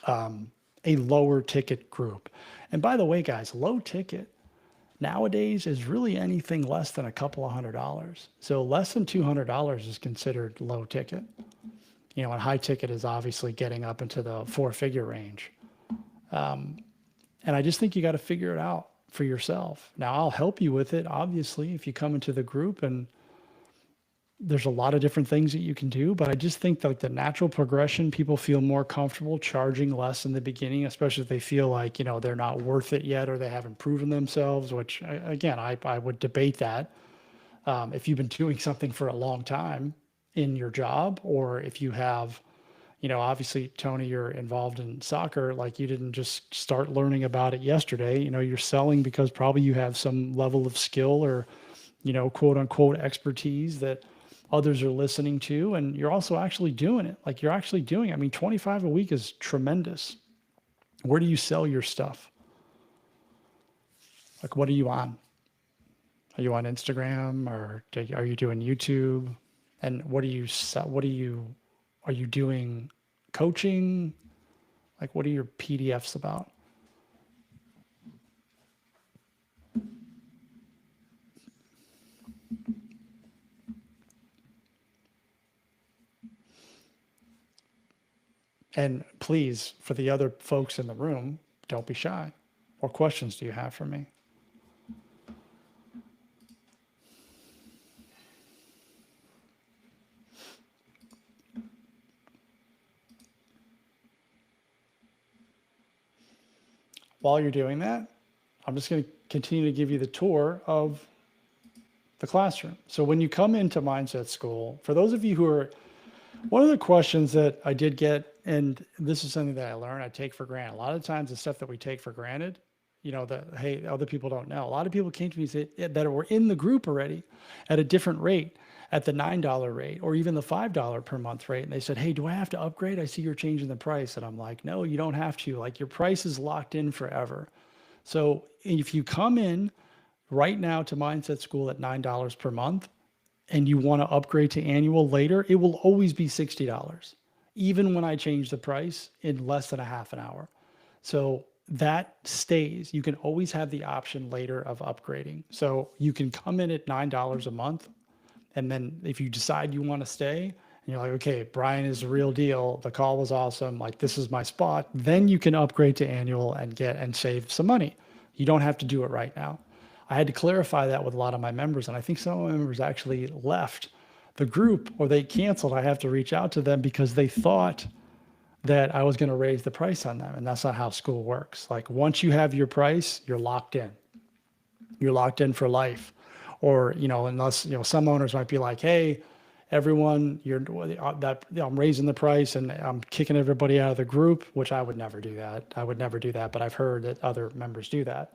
a lower ticket group. And by the way, guys, low ticket nowadays is really anything less than a couple of $100. So less than $200 is considered low ticket. And high ticket is obviously getting up into the 4-figure range. And I just think you got to figure it out for yourself. Now, I'll help you with it, obviously, if you come into the group, and there's a lot of different things that you can do, but I just think the natural progression, people feel more comfortable charging less in the beginning, especially if they feel like, they're not worth it yet or they haven't proven themselves, which again, I would debate that. If you've been doing something for a long time in your job, or if you have, obviously, Tony, you're involved in soccer, you didn't just start learning about it yesterday. You're selling because probably you have some level of skill or, quote unquote expertise that others are listening to, and you're also actually doing it. You're actually doing it. I mean, 25 a week is tremendous. Where do you sell your stuff? What are you on? Are you on Instagram, or are you doing YouTube? And what do you sell? Are you doing coaching? What are your PDFs about? And please, for the other folks in the room, don't be shy. What questions do you have for me? While you're doing that, I'm just going to continue to give you the tour of the classroom. So when you come into Mindset School, for those of you who are, one of the questions that I did get, and this is something that I learned, I take for granted. A lot of times the stuff that we take for granted, that, hey, other people don't know. A lot of people came to me and said that were in the group already at a different rate, at the $9 rate, or even the $5 per month rate. And they said, hey, do I have to upgrade? I see you're changing the price. And I'm like, no, you don't have to. Like, your price is locked in forever. So if you come in right now to Mindset School at $9 per month and you want to upgrade to annual later, it will always be $60, even when I change the price in less than a half an hour. So that stays. You can always have the option later of upgrading. So you can come in at $9 a month. And then if you decide you want to stay and you're like, okay, Brian is the real deal, the call was awesome, like this is my spot, then you can upgrade to annual and save some money. You don't have to do it right now. I had to clarify that with a lot of my members, and I think some of my members actually left the group or they canceled. I have to reach out to them because they thought that I was going to raise the price on them, and that's not how school works. Like, once you have your price, you're locked in. You're locked in for life. Or, unless, some owners might be like, hey, everyone, I'm raising the price and I'm kicking everybody out of the group, which I would never do that. But I've heard that other members do that.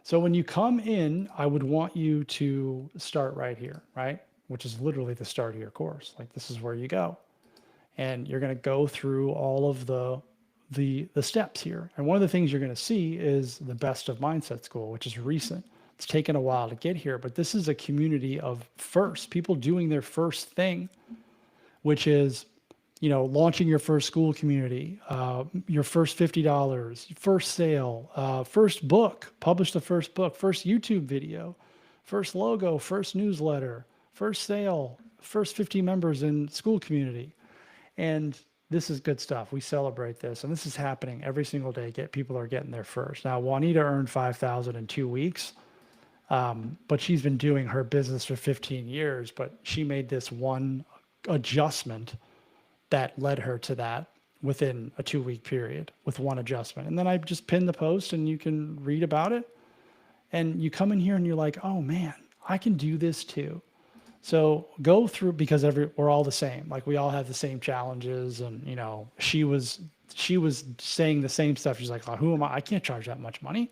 So when you come in, I would want you to start right here, right? Which is literally the start of your course. Like, this is where you go. And you're going to go through all of the steps here. And one of the things you're going to see is the Best of Mindset School, which is recent. It's taken a while to get here, but this is a community of first, people doing their first thing, which is, launching your first school community, your first $50, first sale, first book, publish the first book, first YouTube video, first logo, first newsletter, first sale, first 50 members in school community. And this is good stuff. We celebrate this, and this is happening every single day. People are getting there first. Now, Juanita earned $5,000 in 2 weeks. But she's been doing her business for 15 years, but she made this one adjustment that led her to that within a 2-week period with one adjustment. And then I just pinned the post and you can read about it. And you come in here and you're like, oh man, I can do this too. So go through, because we're all the same. Like, we all have the same challenges. And, she was saying the same stuff. She's like, oh, who am I? I can't charge that much money.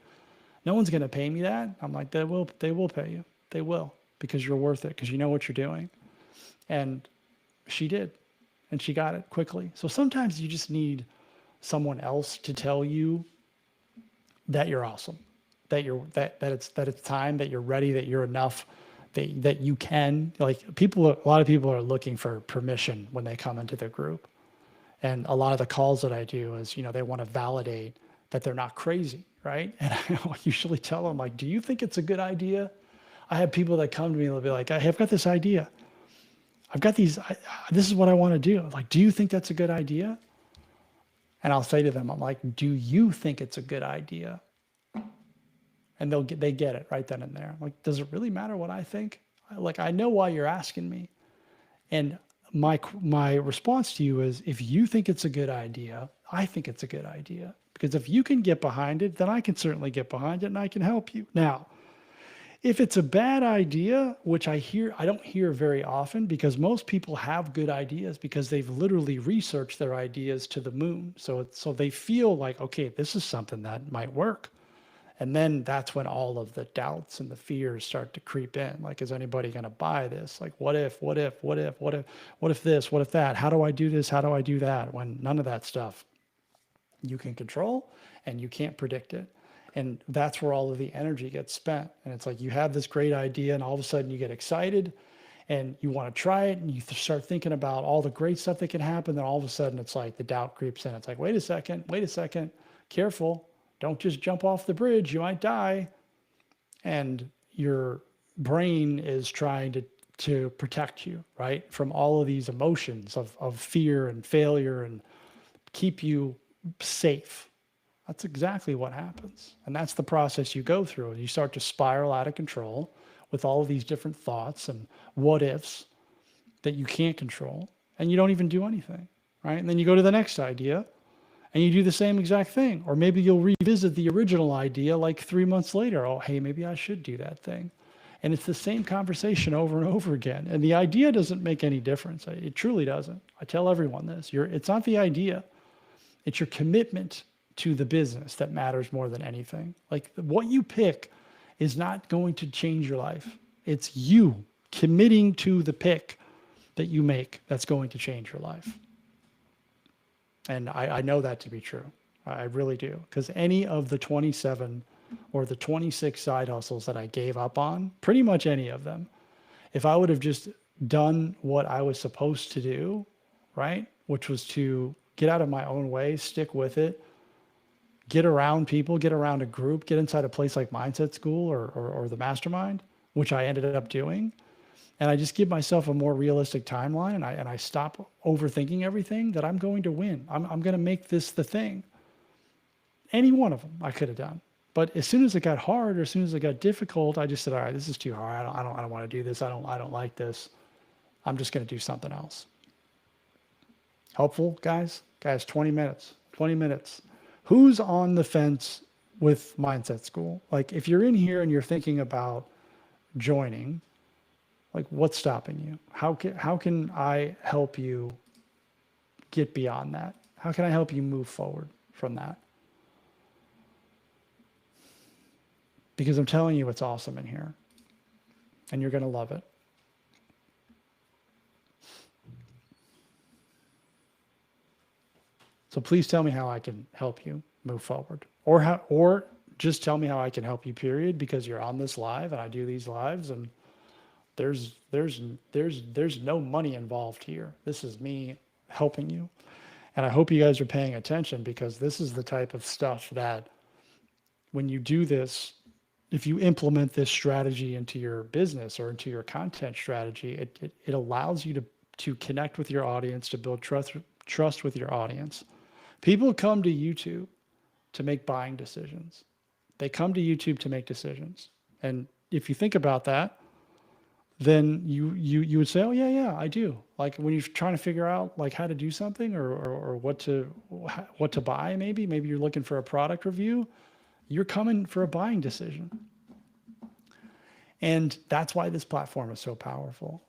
No one's going to pay me that. I'm like, they will pay you. They will, because you're worth it, because you know what you're doing. And she did, and she got it quickly. So sometimes you just need someone else to tell you that you're awesome, that it's time, that you're ready, that you're enough, that you can. Like, a lot of people are looking for permission when they come into the group. And a lot of the calls that I do is, they want to validate that they're not crazy. Right? And I usually tell them, like, do you think it's a good idea? I have people that come to me and they'll be like, I've got this idea. I've got this is what I want to do. Like, do you think that's a good idea? And I'll say to them, I'm like, do you think it's a good idea? And they get it right then and there. Like, does it really matter what I think? Like, I know why you're asking me. And my response to you is, if you think it's a good idea, I think it's a good idea. Because if you can get behind it, then I can certainly get behind it and I can help you. Now, if it's a bad idea, which I don't hear very often, because most people have good ideas because they've literally researched their ideas to the moon. So they feel like, okay, this is something that might work. And then that's when all of the doubts and the fears start to creep in. Like, is anybody going to buy this? Like, what if this, what if that? How do I do this? How do I do that? When none of that stuff you can control and you can't predict it. And that's where all of the energy gets spent. And it's like, you have this great idea and all of a sudden you get excited and you want to try it and you start thinking about all the great stuff that can happen. Then all of a sudden it's like the doubt creeps in. It's like, wait a second, careful. Don't just jump off the bridge. You might die. And your brain is trying to protect you, right? From all of these emotions of fear and failure and keep you safe. That's exactly what happens. And that's the process you go through. You start to spiral out of control with all of these different thoughts and what ifs that you can't control, and you don't even do anything, right? And then you go to the next idea and you do the same exact thing. Or maybe you'll revisit the original idea like 3 months later. Oh, hey, maybe I should do that thing. And it's the same conversation over and over again. And the idea doesn't make any difference. It truly doesn't. I tell everyone this. It's not the idea. It's your commitment to the business that matters more than anything. Like what you pick is not going to change your life. It's you committing to the pick that you make that's going to change your life. And I know that to be true. I really do. Because any of the 27 or the 26 side hustles that I gave up on, pretty much any of them, if I would have just done what I was supposed to do, right, which was to get out of my own way, stick with it, get around people, get around a group, get inside a place like Mindset School or the Mastermind, which I ended up doing, and I just give myself a more realistic timeline, and I stop overthinking everything, that I'm going to win. I'm going to make this the thing. Any one of them I could have done. But as soon as it got hard, or as soon as it got difficult, I just said, all right, this is too hard. I don't want to do this. I don't like this. I'm just going to do something else. Helpful, guys? Guys, 20 minutes. 20 minutes. Who's on the fence with Mindset School? Like, if you're in here and you're thinking about joining, like, what's stopping you? How can I help you get beyond that? How can I help you move forward from that? Because I'm telling you, it's awesome in here, and you're going to love it. So please tell me how I can help you move forward, or just tell me how I can help you, period, because you're on this live and I do these lives, and there's no money involved here. This is me helping you. And I hope you guys are paying attention, because this is the type of stuff that when you do this, if you implement this strategy into your business or into your content strategy, it allows you to connect with your audience, to build trust with your audience. People come to YouTube to make buying decisions. They come to YouTube to make decisions. And if you think about that, then you would say, oh yeah, I do. Like when you're trying to figure out like how to do something or what to buy, maybe you're looking for a product review, you're coming for a buying decision. And that's why this platform is so powerful,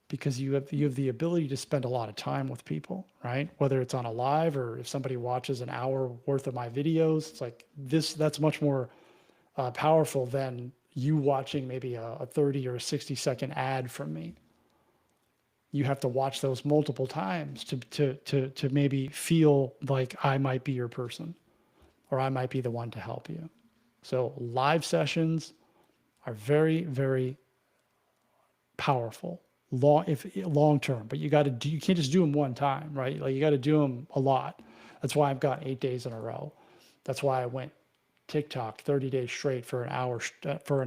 because you have the ability to spend a lot of time with people, right? Whether it's on a live or if somebody watches an hour worth of my videos, it's like that's much more powerful than you watching maybe a 30 or a 60-second ad from me. You have to watch those multiple times to maybe feel like I might be your person, or I might be the one to help you. So live sessions are very, very powerful, long term, but you can't just do them one time, right? Like you got to do them a lot. That's why I've got 8 days in a row. That's why I went TikTok 30 days straight for an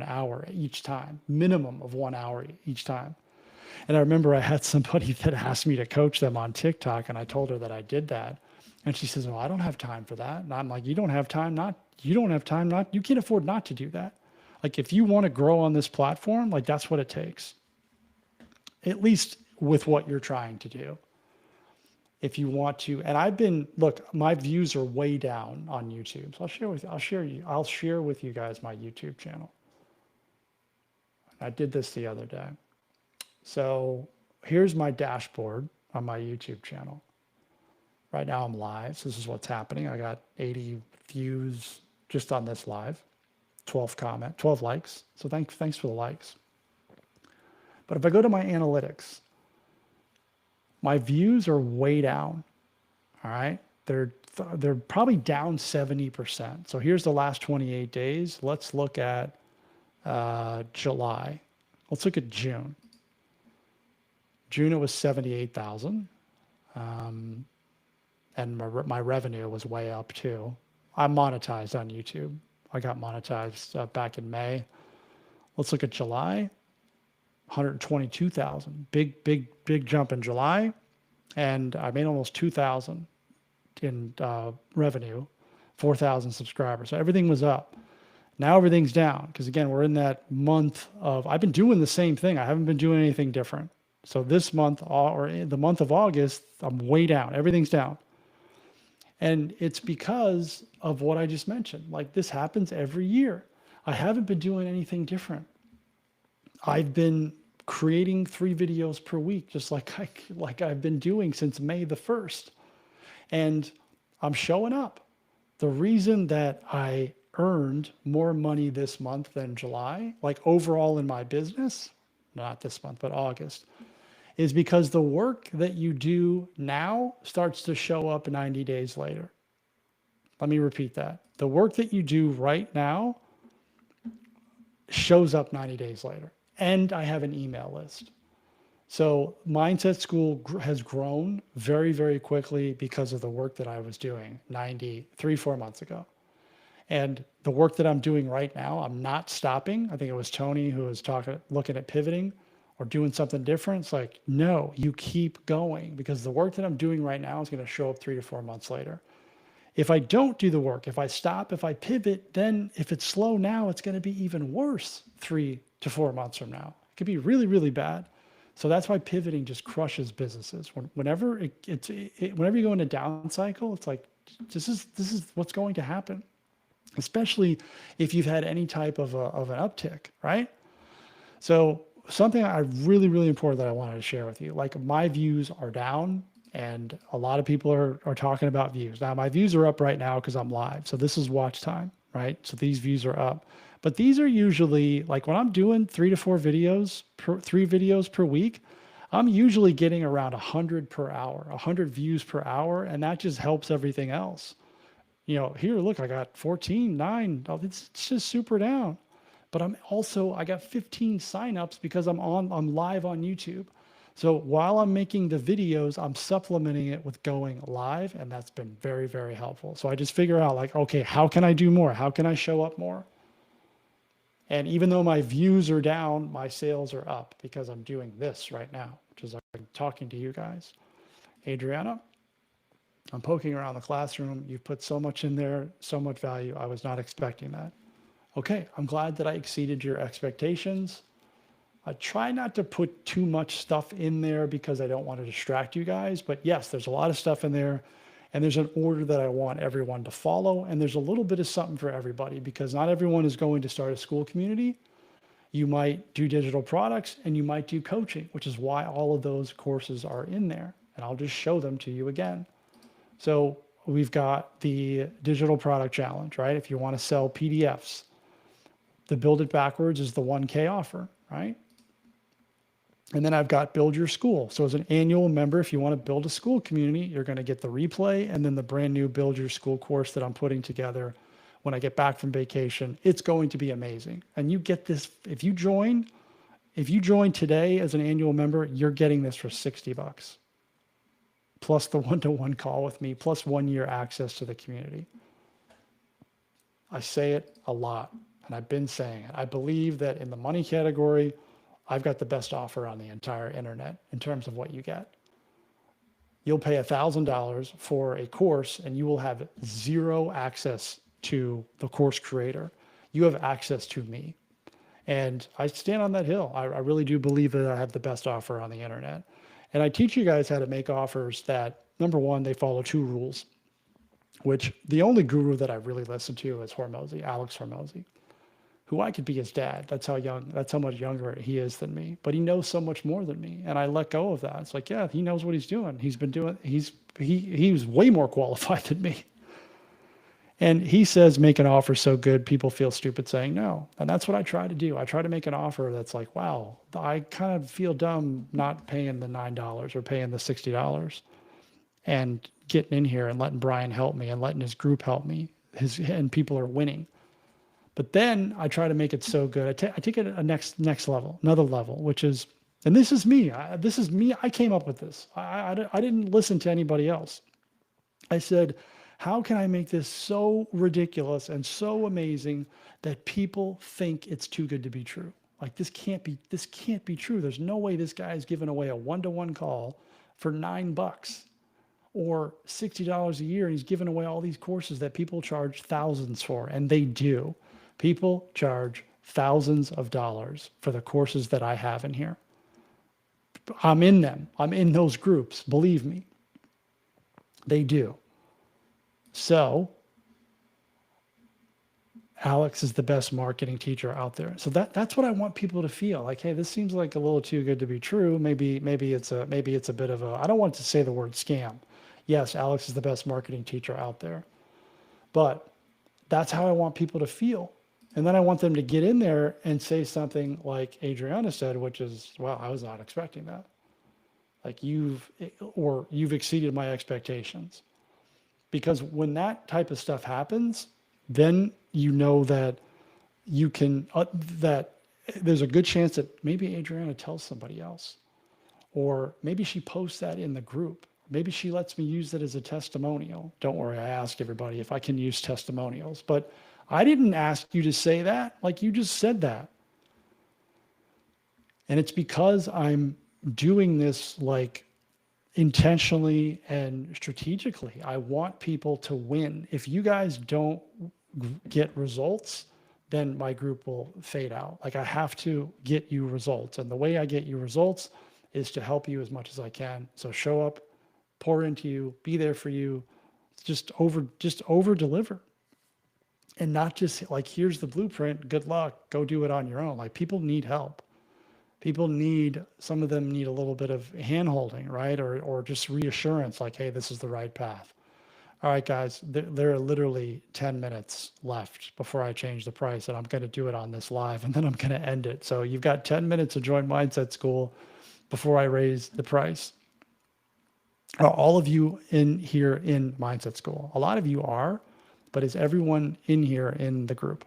hour each time, minimum of 1 hour each time. And I remember I had somebody that asked me to coach them on TikTok, and I told her that I did that. And she says, well, I don't have time for that. And I'm like, you can't afford not to do that. Like if you want to grow on this platform, like that's what it takes, at least with what you're trying to do. If you want to, and look, my views are way down on YouTube. So I'll share with you guys my YouTube channel. I did this the other day. So here's my dashboard on my YouTube channel. Right now I'm live. So this is what's happening. I got 80 views just on this live, 12 likes. So thanks for the likes. But if I go to my analytics, my views are way down. All right. They're probably down 70%. So here's the last 28 days. Let's look at July. Let's look at June. June, it was 78,000. And my revenue was way up too. I'm monetized on YouTube. I got monetized back in May. Let's look at July. 122,000. Big jump in July. And I made almost 2,000 in revenue, 4,000 subscribers. So everything was up. Now everything's down because, again, we're in that month of, I've been doing the same thing. I haven't been doing anything different. So this month, or in the month of August, I'm way down. Everything's down. And it's because of what I just mentioned. Like, this happens every year. I haven't been doing anything different. I've been creating 3 videos per week, just like I've been doing since May the 1st. And I'm showing up. The reason that I earned more money this month than July, like overall in my business, not this month, but August, is because the work that you do now starts to show up 90 days later. Let me repeat that. The work that you do right now shows up 90 days later. And I have an email list. So Mindset School has grown very, very quickly because of the work that I was doing 4 months ago. And the work that I'm doing right now, I'm not stopping. I think it was Tony who was looking at pivoting or doing something different. It's like, no, you keep going, because the work that I'm doing right now is going to show up 3 to 4 months later. If I don't do the work, if I stop, if I pivot, then if it's slow now, it's going to be even worse 3 to 4 months from now. It could be really, really bad. So that's why pivoting just crushes businesses. Whenever whenever you go in a down cycle, it's like, this is what's going to happen, especially if you've had any type of an uptick, right? So something really, really important that I wanted to share with you, like my views are down, and a lot of people are talking about views. Now my views are up right now because I'm live. So this is watch time, right? So these views are up. But these are usually, like when I'm doing 3 to 4 videos, 3 videos per week, I'm usually getting around 100 per hour, 100 views per hour. And that just helps everything else. Here, look, I got 14, 9. Oh, it's just super down. But I got 15 signups because I'm live on YouTube. So while I'm making the videos, I'm supplementing it with going live. And that's been very, very helpful. So I just figure out like, okay, how can I do more? How can I show up more? And even though my views are down, my sales are up because I'm doing this right now, which is I'm talking to you guys. Adriana, I'm poking around the classroom. You've put so much in there, so much value. I was not expecting that. Okay, I'm glad that I exceeded your expectations. I try not to put too much stuff in there because I don't want to distract you guys. But yes, there's a lot of stuff in there. And there's an order that I want everyone to follow. And there's a little bit of something for everybody, because not everyone is going to start a school community. You might do digital products and you might do coaching, which is why all of those courses are in there. And I'll just show them to you again. So we've got the digital product challenge, right? If you want to sell PDFs, the Build It Backwards is the 1K offer, right? And then I've got Build Your School. So as an annual member, if you want to build a school community, you're going to get the replay and then the brand new Build Your School course that I'm putting together when I get back from vacation. It's going to be amazing. And you get this, if you join today as an annual member, you're getting this for $60, plus the one-to-one call with me, plus 1 year access to the community. I say it a lot, and I've been saying it. I believe that in the money category, I've got the best offer on the entire internet in terms of what you get. You'll pay $1,000 for a course and you will have 0 access to the course creator. You have access to me. And I stand on that hill. I really do believe that I have the best offer on the internet. And I teach you guys how to make offers that, number one, they follow 2 rules, which the only guru that I really listen to is Hormozi, Alex Hormozi, who I could be his dad. That's how much younger he is than me, but he knows so much more than me. And I let go of that. It's like, yeah, he knows what he's doing. He was way more qualified than me. And he says, make an offer so good, people feel stupid saying no. And that's what I try to do. I try to make an offer that's like, wow, I kind of feel dumb not paying the $9 or paying the $60 and getting in here and letting Brian help me and letting his group help me. And people are winning. But then I try to make it so good. I take it a next level, another level, which is, and this is me. I came up with this. I didn't listen to anybody else. I said, how can I make this so ridiculous and so amazing that people think it's too good to be true? Like this can't be true. There's no way this guy is giving away a one-to-one call for $9 or $60 a year. And he's giving away all these courses that people charge thousands for, and they do. People charge thousands of dollars for the courses that I have in here. I'm in them. I'm in those groups. Believe me. They do. So Alex is the best marketing teacher out there. So that's what I want people to feel like, hey, this seems like a little too good to be true. Maybe it's a bit of a, I don't want to say the word scam. Yes, Alex is the best marketing teacher out there. But that's how I want people to feel. And then I want them to get in there and say something like Adriana said, which is, wow, I was not expecting that. Like you've exceeded my expectations. Because when that type of stuff happens, then you know that you can, that there's a good chance that maybe Adriana tells somebody else, or maybe she posts that in the group. Maybe she lets me use it as a testimonial. Don't worry, I asked everybody if I can use testimonials, but I didn't ask you to say that. Like you just said that. And it's because I'm doing this like intentionally and strategically. I want people to win. If you guys don't get results, then my group will fade out. Like I have to get you results. And the way I get you results is to help you as much as I can. So show up, pour into you, be there for you, just over deliver. And not just like, here's the blueprint, good luck, go do it on your own. Like people need help. Some of them need a little bit of hand holding, right? Or just reassurance like, hey, this is the right path. All right, guys, there are literally 10 minutes left before I change the price, and I'm going to do it on this live, and then I'm going to end it. So you've got 10 minutes to join Mindset School before I raise the price. All of you in here in Mindset School, a lot of you are, but is everyone in here in the group?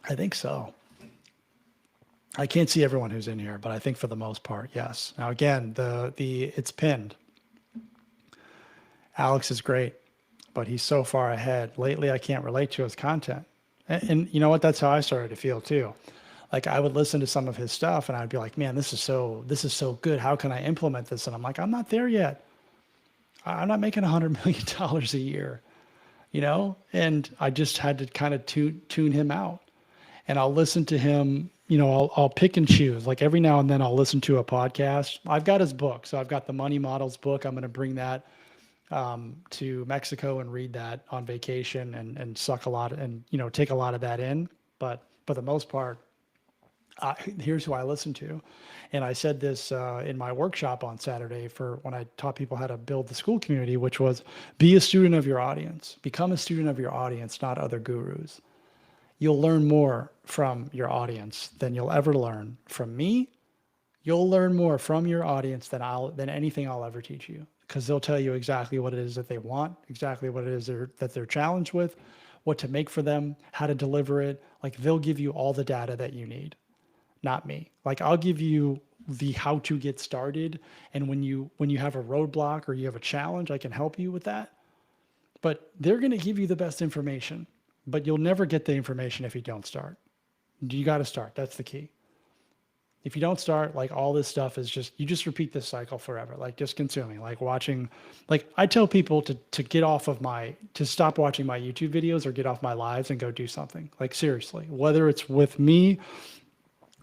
I think so. I can't see everyone who's in here, but I think for the most part, yes. Now again, it's pinned. Alex is great, but he's so far ahead. Lately, I can't relate to his content. And you know what? That's how I started to feel too. Like I would listen to some of his stuff and I'd be like, man, this is so good. How can I implement this? And I'm like, I'm not there yet. I'm not making $100 million a year, you know? And I just had to kind of tune him out. And I'll listen to him, you know, I'll pick and choose. Like every now and then I'll listen to a podcast. I've got his book. So I've got the Money Models book. I'm going to bring that to Mexico and read that on vacation and suck a lot and, you know, take a lot of that in. But for the most part, here's who I listen to. And I said this in my workshop on Saturday for when I taught people how to build the school community, which was be a student of your audience, become a student of your audience, not other gurus. You'll learn more from your audience than you'll ever learn from me. You'll learn more from your audience than anything I'll ever teach you, because they'll tell you exactly what it is that they want, exactly what it is that they're challenged with, what to make for them, how to deliver it. Like they'll give you all the data that you need, not me. Like I'll give you the how to get started. And when you have a roadblock or you have a challenge, I can help you with that. But they're going to give you the best information. But you'll never get the information if you don't start. You got to start. That's the key. If you don't start, like all this stuff is you just repeat this cycle forever, like just consuming, like watching, like I tell people to get off of to stop watching my YouTube videos or get off my lives and go do something. Like seriously, whether it's with me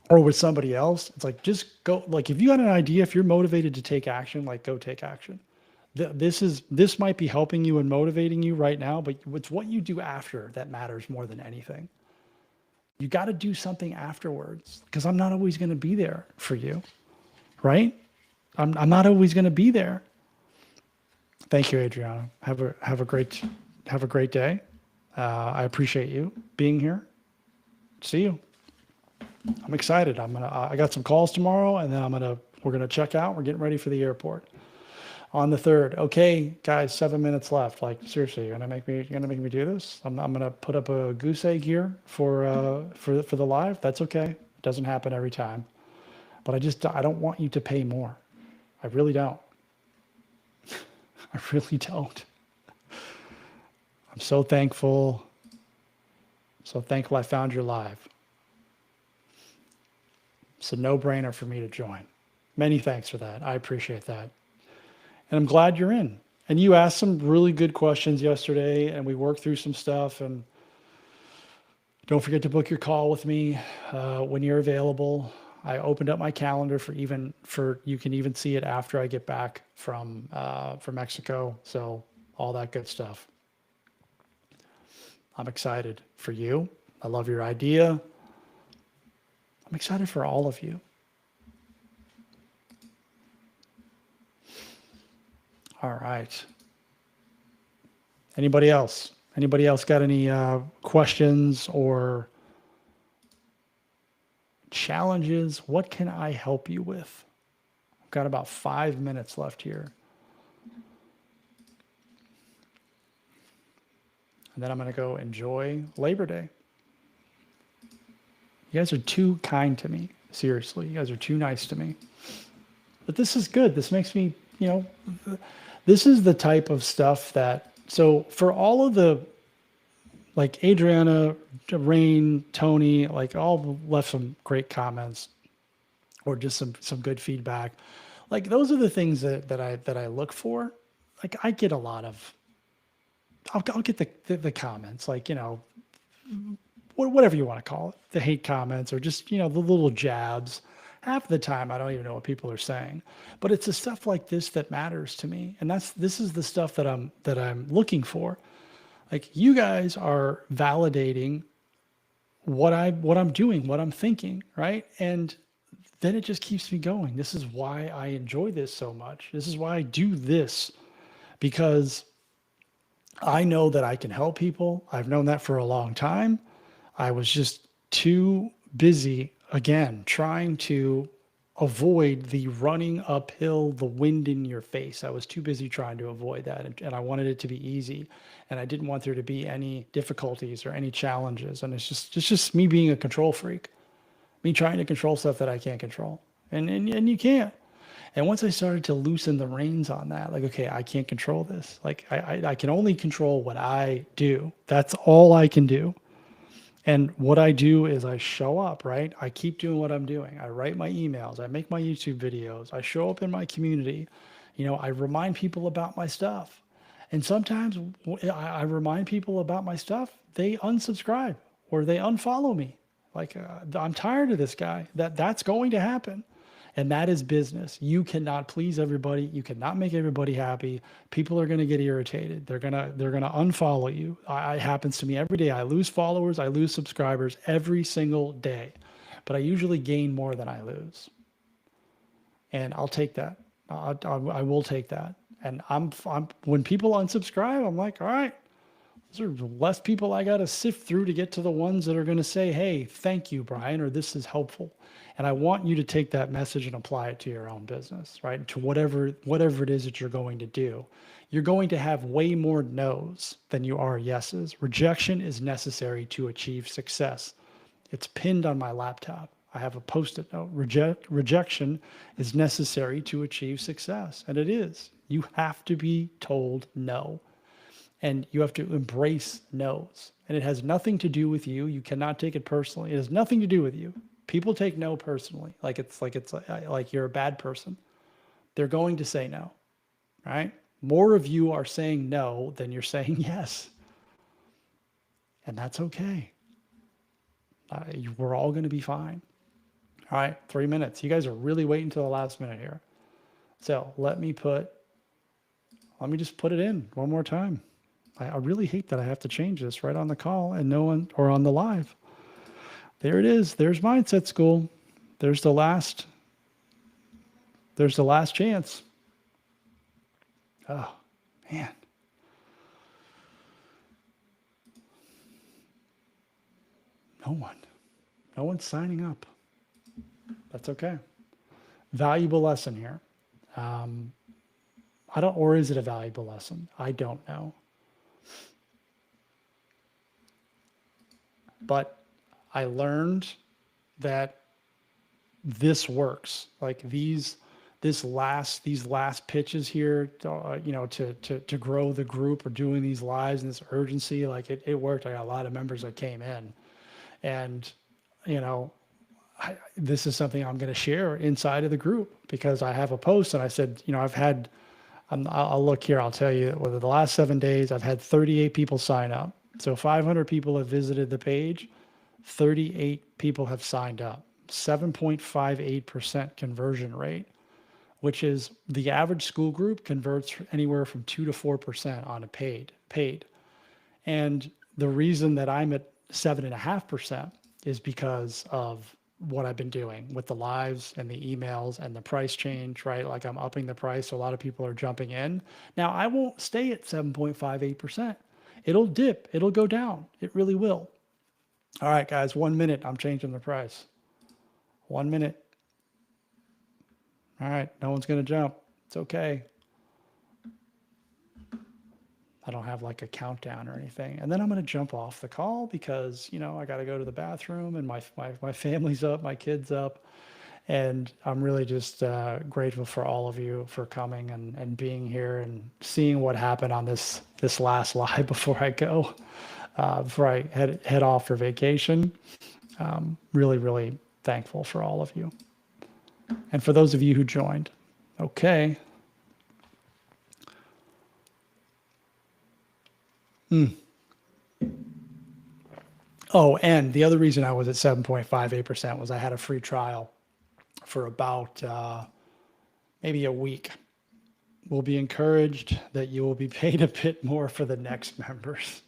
or with somebody else, it's like, just go. Like if you got an idea, if you're motivated to take action, like go take action. This might be helping you and motivating you right now, but it's what you do after that matters more than anything. You got to do something afterwards, because I'm not always going to be there for you, right? I'm not always going to be there. Thank you, Adriana. Have a great day. I appreciate you being here. See you. I'm excited. I got some calls tomorrow, and then we're gonna check out. We're getting ready for the airport on the 3rd. Okay, guys, 7 minutes left. Like seriously, you're gonna make me do this? I'm gonna put up a goose egg here for the live. That's okay. It doesn't happen every time, but I don't want you to pay more. I really don't. I really don't. I'm so thankful. So thankful I found your live. It's a no-brainer for me to join. Many thanks for that. I appreciate that. And I'm glad you're in. And you asked some really good questions yesterday, and we worked through some stuff. And don't forget to book your call with me when you're available. I opened up my calendar you can even see it after I get back from Mexico. So all that good stuff. I'm excited for you. I love your idea. I'm excited for all of you. All right. Anybody else? Anybody else got any questions or challenges? What can I help you with? I've got about 5 minutes left here. And then I'm going to go enjoy Labor Day. You guys are too kind to me. Seriously, you guys are too nice to me. But this is good. This makes me, this is the type of stuff that, so for all of the, like Adriana, Rain, Tony, like all left some great comments or just some good feedback. Like those are the things that I look for. Like I get a lot of, I'll get the comments, like, whatever you want to call it, the hate comments or just, the little jabs. Half the time, I don't even know what people are saying, but it's the stuff like this that matters to me. And this is the stuff that I'm looking for. Like you guys are validating what I'm doing, what I'm thinking, right? And then it just keeps me going. This is why I enjoy this so much. This is why I do this, because I know that I can help people. I've known that for a long time. I was just too busy, again, trying to avoid the running uphill, the wind in your face. I was too busy trying to avoid that. And I wanted it to be easy. And I didn't want there to be any difficulties or any challenges. And it's just me being a control freak, me trying to control stuff that I can't control. And you can't. And once I started to loosen the reins on that, like, okay, I can't control this. Like I can only control what I do. That's all I can do. And what I do is I show up, right? I keep doing what I'm doing. I write my emails. I make my YouTube videos. I show up in my community. I remind people about my stuff. And sometimes I remind people about my stuff. They unsubscribe or they unfollow me. Like, I'm tired of this guy. That's going to happen. And that is business. You cannot please everybody. You cannot make everybody happy. People are going to get irritated. They're going to unfollow you. It happens to me every day. I lose followers. I lose subscribers every single day. But I usually gain more than I lose. And I'll take that. I will take that. And I'm when people unsubscribe, I'm like, all right, those are less people I got to sift through to get to the ones that are going to say, hey, thank you, Brian, or this is helpful. And I want you to take that message and apply it to your own business, right? To whatever it is that you're going to do. You're going to have way more no's than you are yeses. Rejection is necessary to achieve success. It's pinned on my laptop. I have a Post-it note. Rejection is necessary to achieve success. And it is. You have to be told no. And you have to embrace no's. And it has nothing to do with you. You cannot take it personally. It has nothing to do with you. People take no personally, like you're a bad person. They're going to say no, right? More of you are saying no than you're saying yes. And that's okay. We're all going to be fine. All right, 3 minutes. You guys are really waiting till the last minute here. So let me just put it in one more time. I really hate that I have to change this right on the call and no one, or on the live. There it is. There's Mindset School. There's the last chance. Oh, man. No one's signing up. That's okay. Valuable lesson here. Or is it a valuable lesson? I don't know. But I learned that this works. Like these last pitches here, to grow the group or doing these lives and this urgency, like it worked. I got a lot of members that came in, and this is something I'm going to share inside of the group because I have a post and I said, I'll look here. I'll tell you, whether the last 7 days, I've had 38 people sign up. So 500 people have visited the page. 38 people have signed up. 7.58% conversion rate. which is the average school group converts anywhere from 2 to 4% on a paid. And the reason that I'm at 7.5% is because of what I've been doing with the lives and the emails and the price change, right? Like I'm upping the price. So a lot of people are jumping in. Now I won't stay at 7.58%. It'll dip, it'll go down. It really will. All right, guys, 1 minute. I'm changing the price. 1 minute. All right, no one's going to jump. It's okay. I don't have like a countdown or anything. And then I'm going to jump off the call because, you know, I got to go to the bathroom and my family's up, my kid's up. And I'm really just grateful for all of you for coming and being here and seeing what happened on this last live before I go, before I head off for vacation. Really, really thankful for all of you. And for those of you who joined. Okay. Oh, and the other reason I was at 7.58% was I had a free trial for about maybe a week. We'll be encouraged that you will be paid a bit more for the next members.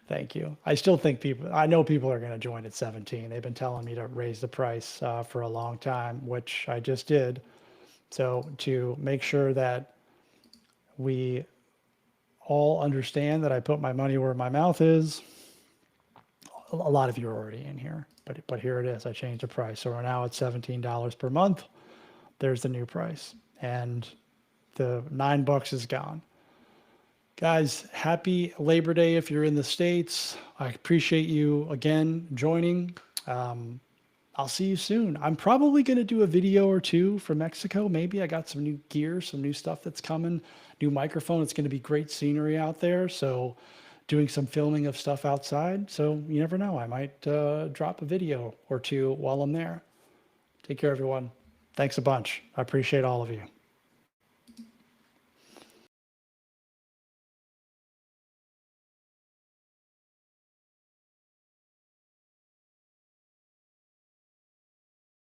Thank you. I still think I know people are going to join at 17. They've been telling me to raise the price for a long time, which I just did. So to make sure that we all understand that I put my money where my mouth is, a lot of you are already in here, but here it is. I changed the price. So we're now at $17 per month. There's the new price. And the $9 is gone. Guys, happy Labor Day if you're in the States. I appreciate you again joining. I'll see you soon. I'm probably going to do a video or two from Mexico. Maybe I got some new gear, some new stuff that's coming, new microphone. It's going to be great scenery out there. So doing some filming of stuff outside. So you never know. I might drop a video or two while I'm there. Take care, everyone. Thanks a bunch. I appreciate all of you.